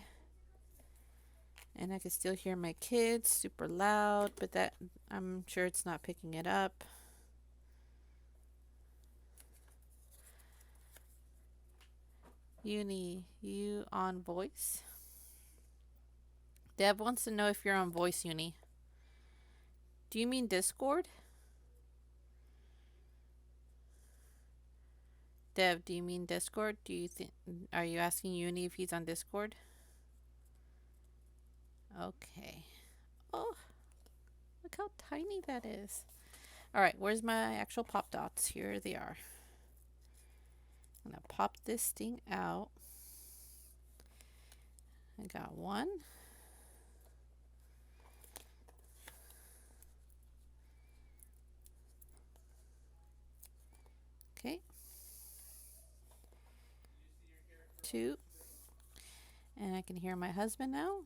And I can still hear my kids super loud, but that I'm sure it's not picking it up. Uni, you on voice? Deb wants to know if you're on voice, Uni. Do you mean Discord? Dev, do you mean Discord? Do you think are you asking Uni if he's on Discord? Okay. Oh, look how tiny that is. All right, where's my actual pop dots? Here they are. I'm gonna pop this thing out. I got one. Okay. Two. And I can hear my husband now.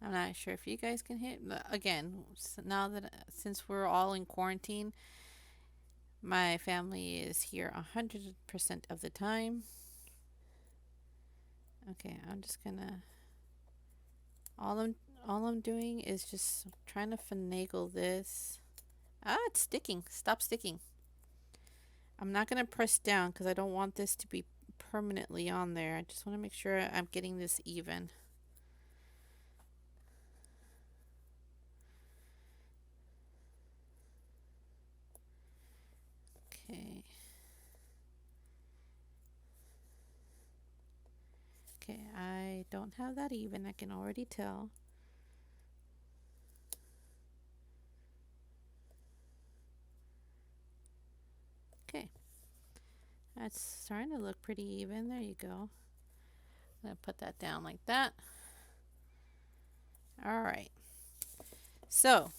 I'm not sure if you guys can hear. Again, now that since we're all in quarantine, my family is here 100% of the time. Okay, I'm just gonna. All I'm all I'm doing is just trying to finagle this. Ah, it's sticking. Stop sticking. I'm not gonna press down because I don't want this to be permanently on there. I just want to make sure I'm getting this even. Okay. Okay, I don't have that even. I can already tell. Okay. That's starting to look pretty even. There you go. I'm going to put that down like that. All right. So,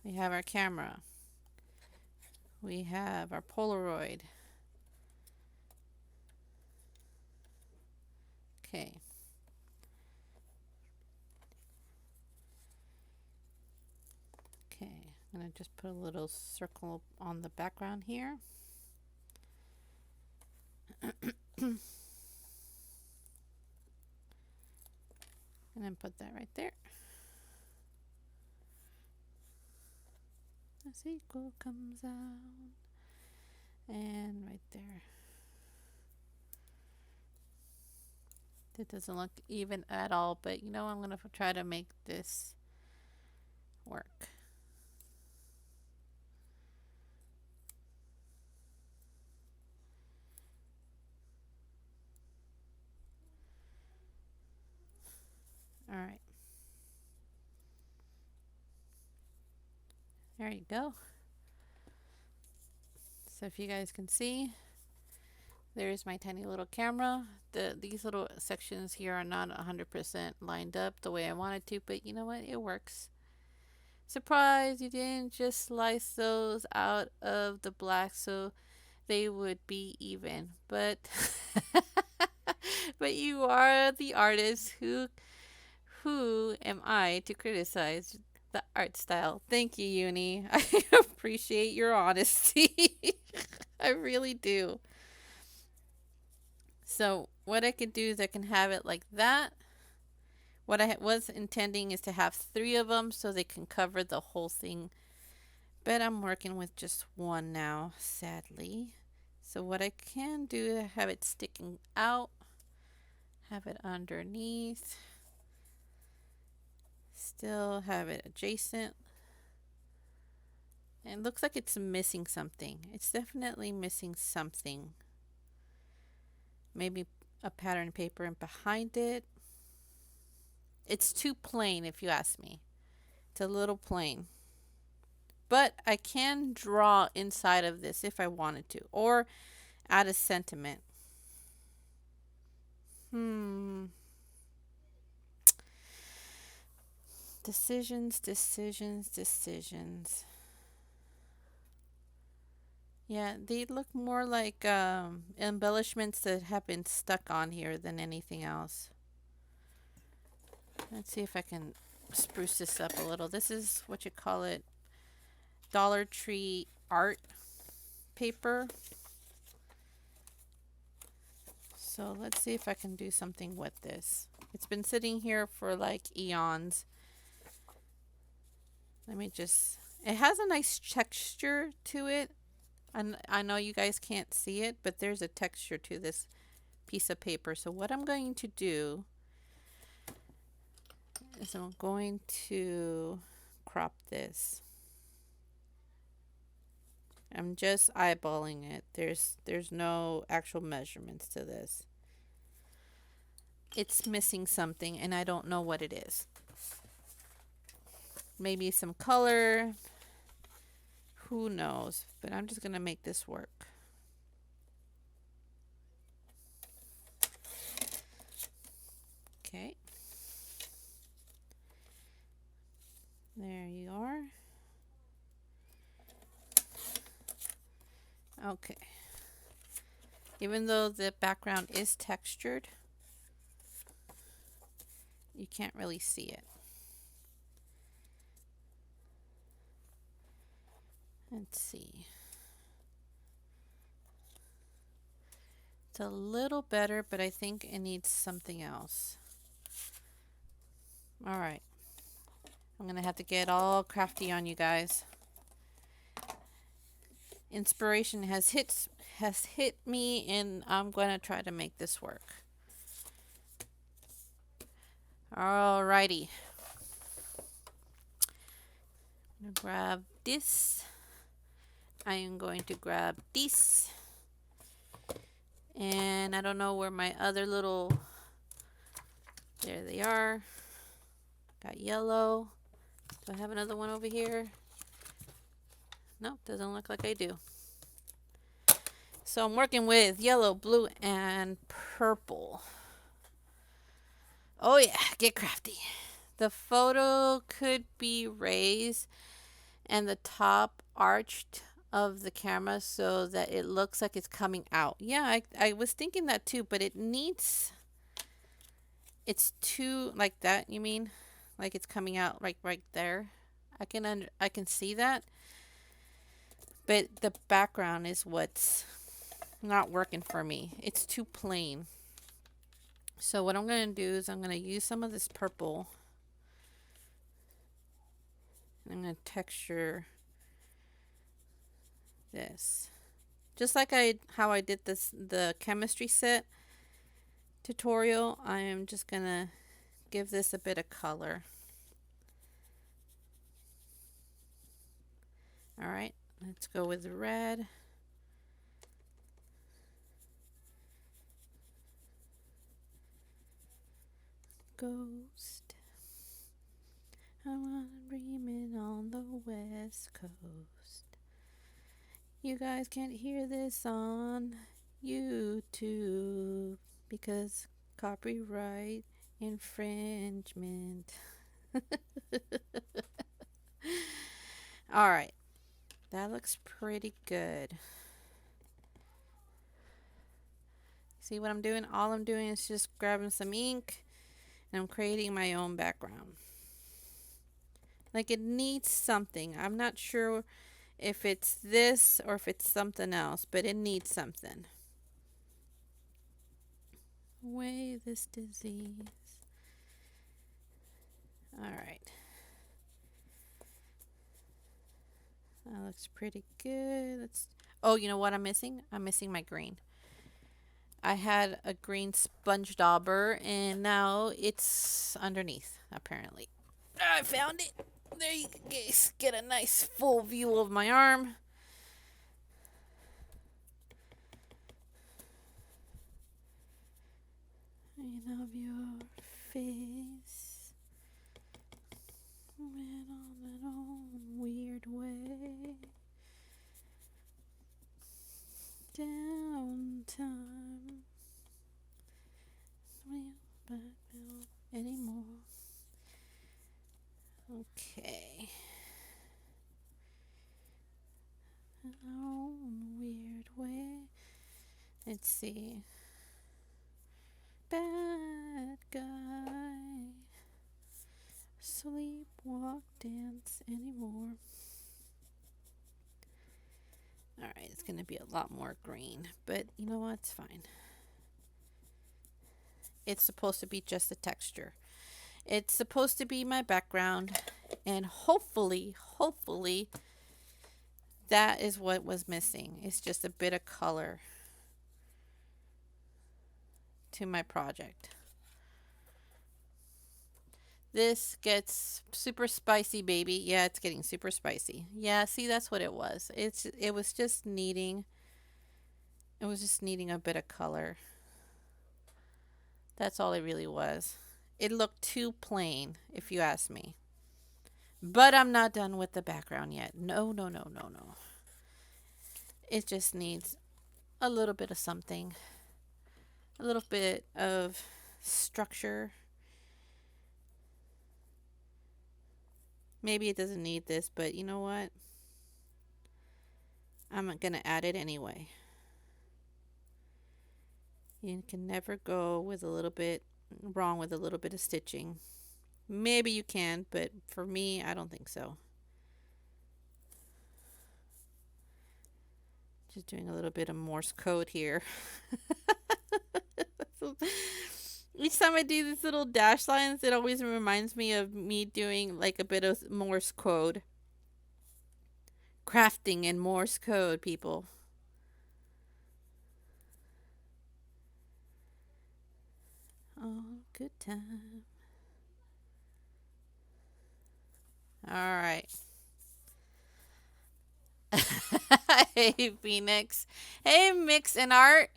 we have our camera. We have our Polaroid. Okay. Okay, I'm going to just put a little circle on the background here. And then put that right there. The sequel comes out. And right there. That doesn't look even at all, but you know, I'm going to try to make this work. All right. There you go. So if you guys can see, there's my tiny little camera. These little sections here are not 100% lined up the way I wanted to, but you know what? It works. Surprise, you didn't just slice those out of the black so they would be even. But but you are the artist who am I to criticize the art style? Thank you, Uni. I appreciate your honesty. I really do. So, what I could do is I can have it like that. What I was intending is to have three of them so they can cover the whole thing. But I'm working with just one now, sadly. So, what I can do is have it sticking out, have it underneath, still have it adjacent. And it looks like it's missing something. It's definitely missing something. Maybe a pattern paper and behind it. It's too plain if you ask me. It's a little plain. But I can draw inside of this if I wanted to. Or add a sentiment. Decisions, decisions, decisions. Yeah, they look more like embellishments that have been stuck on here than anything else. Let's see if I can spruce this up a little. This is what you call it, Dollar Tree art paper. So let's see if I can do something with this. It's been sitting here for like eons. Let me just, it has a nice texture to it. And I know you guys can't see it, but there's a texture to this piece of paper. So what I'm going to do is I'm going to crop this. I'm just eyeballing it. There's no actual measurements to this. It's missing something and I don't know what it is. Maybe some color. Who knows? But I'm just going to make this work. Okay. There you are. Okay. Even though the background is textured, you can't really see it. Let's see. It's a little better, but I think it needs something else. All right. I'm going to have to get all crafty on you guys. Inspiration has hit me and I'm going to try to make this work. Alrighty. I'm going to grab this. I am going to grab this. And I don't know where my other little... There they are. Got yellow. Do I have another one over here? Nope, doesn't look like I do. So I'm working with yellow, blue, and purple. Oh yeah, get crafty. The photo could be raised and the top arched of the camera so that it looks like it's coming out. Yeah, I was thinking that too, but it needs... It's too like that, you mean? Like it's coming out right there. I can see that. But the background is what's not working for me. It's too plain. So what I'm going to do is I'm going to use some of this purple. I'm going to texture this. Just like how I did the chemistry set tutorial, I am just going to give this a bit of color. All right, let's go with the red. Ghost. I'm dreaming on the west coast. You guys can't hear this on YouTube because copyright infringement. All right, that looks pretty good. See what I'm doing? All I'm doing is just grabbing some ink and I'm creating my own background. Like it needs something. I'm not sure if it's this or if it's something else, but it needs something. Away this disease. All right. That looks pretty good. Oh, you know what I'm missing? I'm missing my green. I had a green sponge dauber and now it's underneath, apparently. I found it. There you guys get a nice full view of my arm. And of your face went on an own weird way. Downtime. But no anymore. Okay. Own weird way. Let's see. Bad guy. Sleep, walk, dance anymore. Alright, it's going to be a lot more green, but you know what? It's fine. It's supposed to be just a texture. It's supposed to be my background, and hopefully, That is what was missing. It's just a bit of color to my project. This gets super spicy, baby. Yeah, it's getting super spicy. Yeah, see, that's what it was. It was just needing a bit of color. That's all it really was. It looked too plain, if you ask me. But I'm not done with the background yet. No, no, no, no, no. It just needs a little bit of something, a little bit of structure. Maybe it doesn't need this, but you know what? I'm going to add it anyway. You can never go with a little bit wrong with a little bit of stitching. Maybe you can, but for me, I don't think so. Just doing a little bit of Morse code here. Each time I do these little dash lines, it always reminds me of me doing like a bit of Morse code. Crafting in Morse code, people. Oh, good time. All right. Hey, Phoenix. Hey, Mix and Art.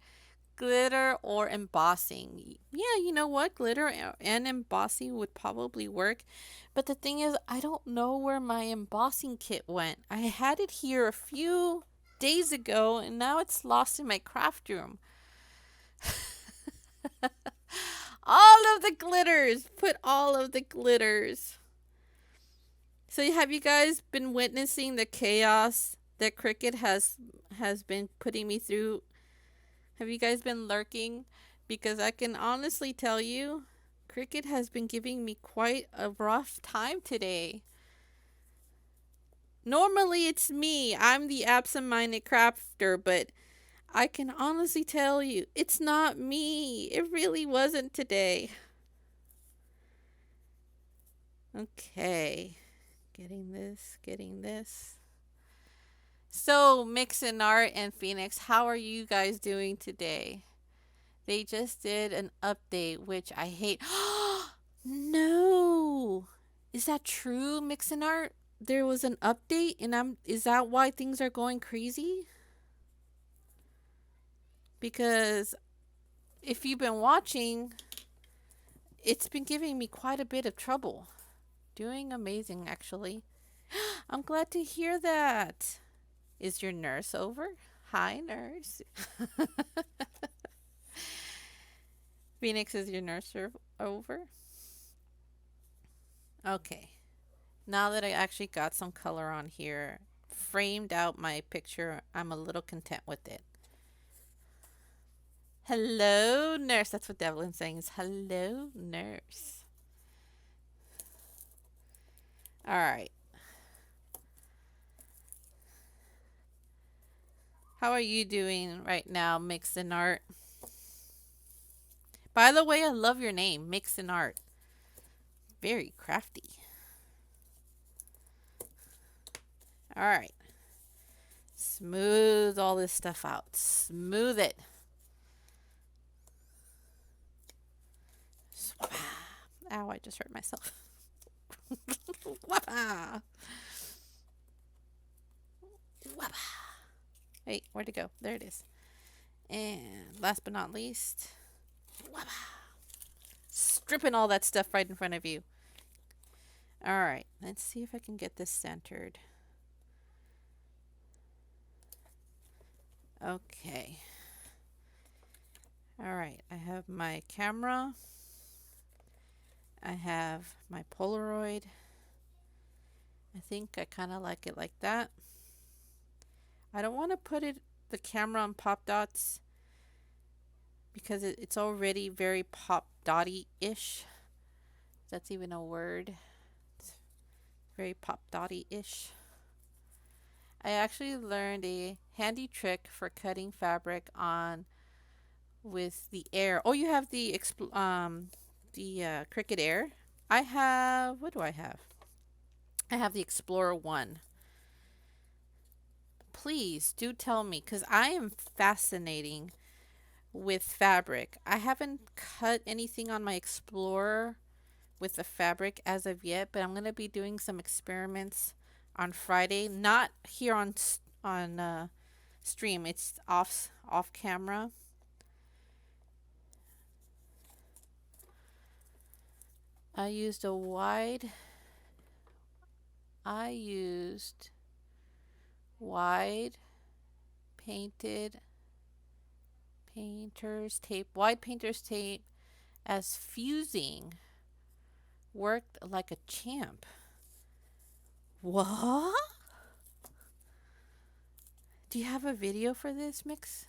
Glitter or embossing. Yeah, you know what? Glitter and embossing would probably work. But the thing is, I don't know where my embossing kit went. I had it here a few days ago and now it's lost in my craft room. All of the glitters. Put all of the glitters. So have you guys been witnessing the chaos that Cricut has been putting me through? Have you guys been lurking? Because I can honestly tell you, Cricut has been giving me quite a rough time today. Normally it's me. I'm the absent-minded crafter, but I can honestly tell you, it's not me. It really wasn't today. Okay. Getting this, getting this. So, Mix and Art and Phoenix, how are you guys doing today? They just did an update, which I hate. No. Is that true, Mix and Art? There was an update and is that why things are going crazy? Because if you've been watching, it's been giving me quite a bit of trouble. Doing amazing actually. I'm glad to hear that. Is your nurse over? Hi, nurse. Phoenix, is your nurse over? Okay. Now that I actually got some color on here, framed out my picture, I'm a little content with it. Hello, nurse. That's what Devlin's saying is hello, nurse. All right. How are you doing right now, Mix and Art? By the way, I love your name, Mix and Art. Very crafty. All right. Smooth all this stuff out. Smooth it. Ow, I just hurt myself. Whapa. Whapa. Hey, where'd it go? There it is. And last but not least, whapa. Stripping all that stuff right in front of you. All right, let's see if I can get this centered. Okay. All right, I have my camera. I have my Polaroid. I think I kind of like it like that. I don't want to put the camera on pop dots because it's already very pop dotty-ish. That's even a word. It's very pop dotty-ish. I actually learned a handy trick for cutting fabric on with the Air. Oh, you have the Cricut Air. I have, what do I have? I have the Explorer 1. please do tell me because I am fascinating with fabric. I haven't cut anything on my Explorer with the fabric as of yet, but I'm going to be doing some experiments on Friday, not here on stream. It's off camera. I used a wide I used wide painted wide painter's tape as fusing. Worked like a champ. What? Do you have a video for this mix?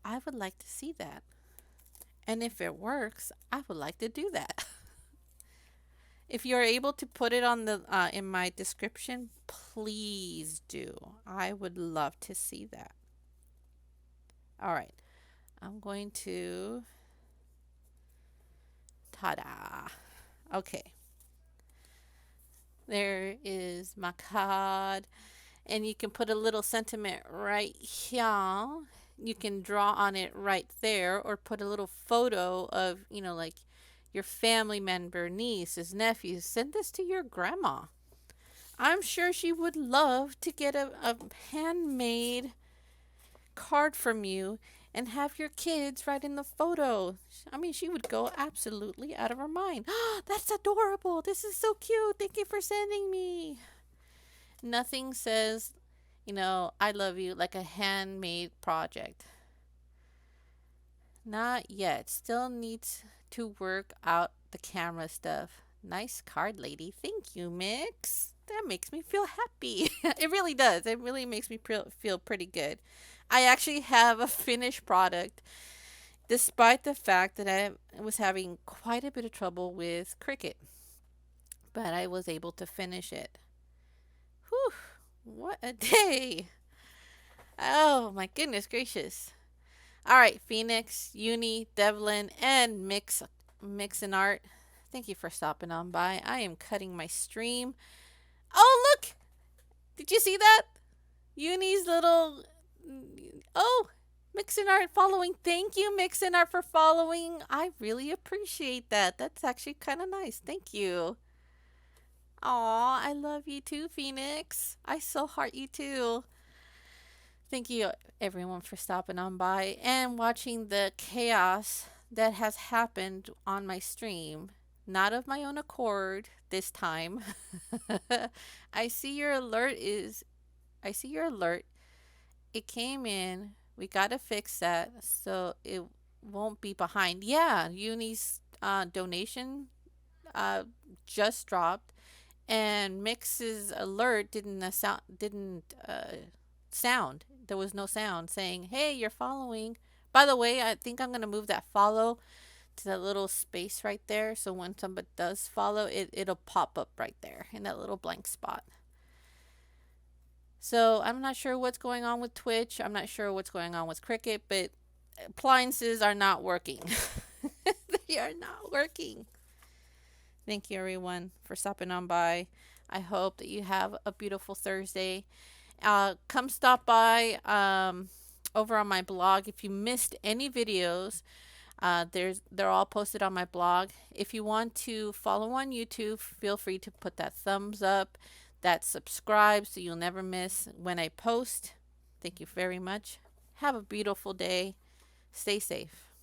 I would like to see that. And if it works, I would like to do that. If you're able to put it on the in my description, please do. I would love to see that. All right. I'm going to ta-da. Okay. There is my card. And you can put a little sentiment right here. You can draw on it right there or put a little photo of, like your family member, nieces, nephews. Send this to your grandma. I'm sure she would love to get a handmade card from you and have your kids write in the photo. I mean, she would go absolutely out of her mind. That's adorable. This is so cute. Thank you for sending me. Nothing says, I love you like a handmade project. Not yet. Still needs to work out the camera stuff. Nice card, lady. Thank you, Mix. That makes me feel happy. It really does. It really makes me feel pretty good. I actually have a finished product, despite the fact that I was having quite a bit of trouble with Cricut. But I was able to finish it. Whew, what a day! Oh my goodness gracious. All right, Phoenix, Uni, Devlin, and Mix and Art. Thank you for stopping on by. I am cutting my stream. Oh, look! Did you see that? Uni's little. Oh, Mix and Art following. Thank you, Mix and Art, for following. I really appreciate that. That's actually kind of nice. Thank you. Aw, I love you too, Phoenix. I so heart you too. Thank you, everyone, for stopping on by and watching the chaos that has happened on my stream. Not of my own accord this time. I see your alert is. I see your alert. It came in. We gotta fix that so it won't be behind. Yeah, Uni's donation uh, just dropped, and Mix's alert didn't sound. There was no sound saying, "Hey, you're following." By the way, I think I'm gonna move that follow to that little space right there, so when somebody does follow, it'll pop up right there in that little blank spot. So I'm not sure what's going on with Twitch. I'm not sure what's going on with Cricut, but appliances are not working. They are not working. Thank you, everyone, for stopping on by. I hope that you have a beautiful Thursday. Come stop by over on my blog. If you missed any videos, they're all posted on my blog. If you want to follow on YouTube, feel free to put that thumbs up, that subscribe, so you'll never miss when I post. Thank you very much. Have a beautiful day. Stay safe.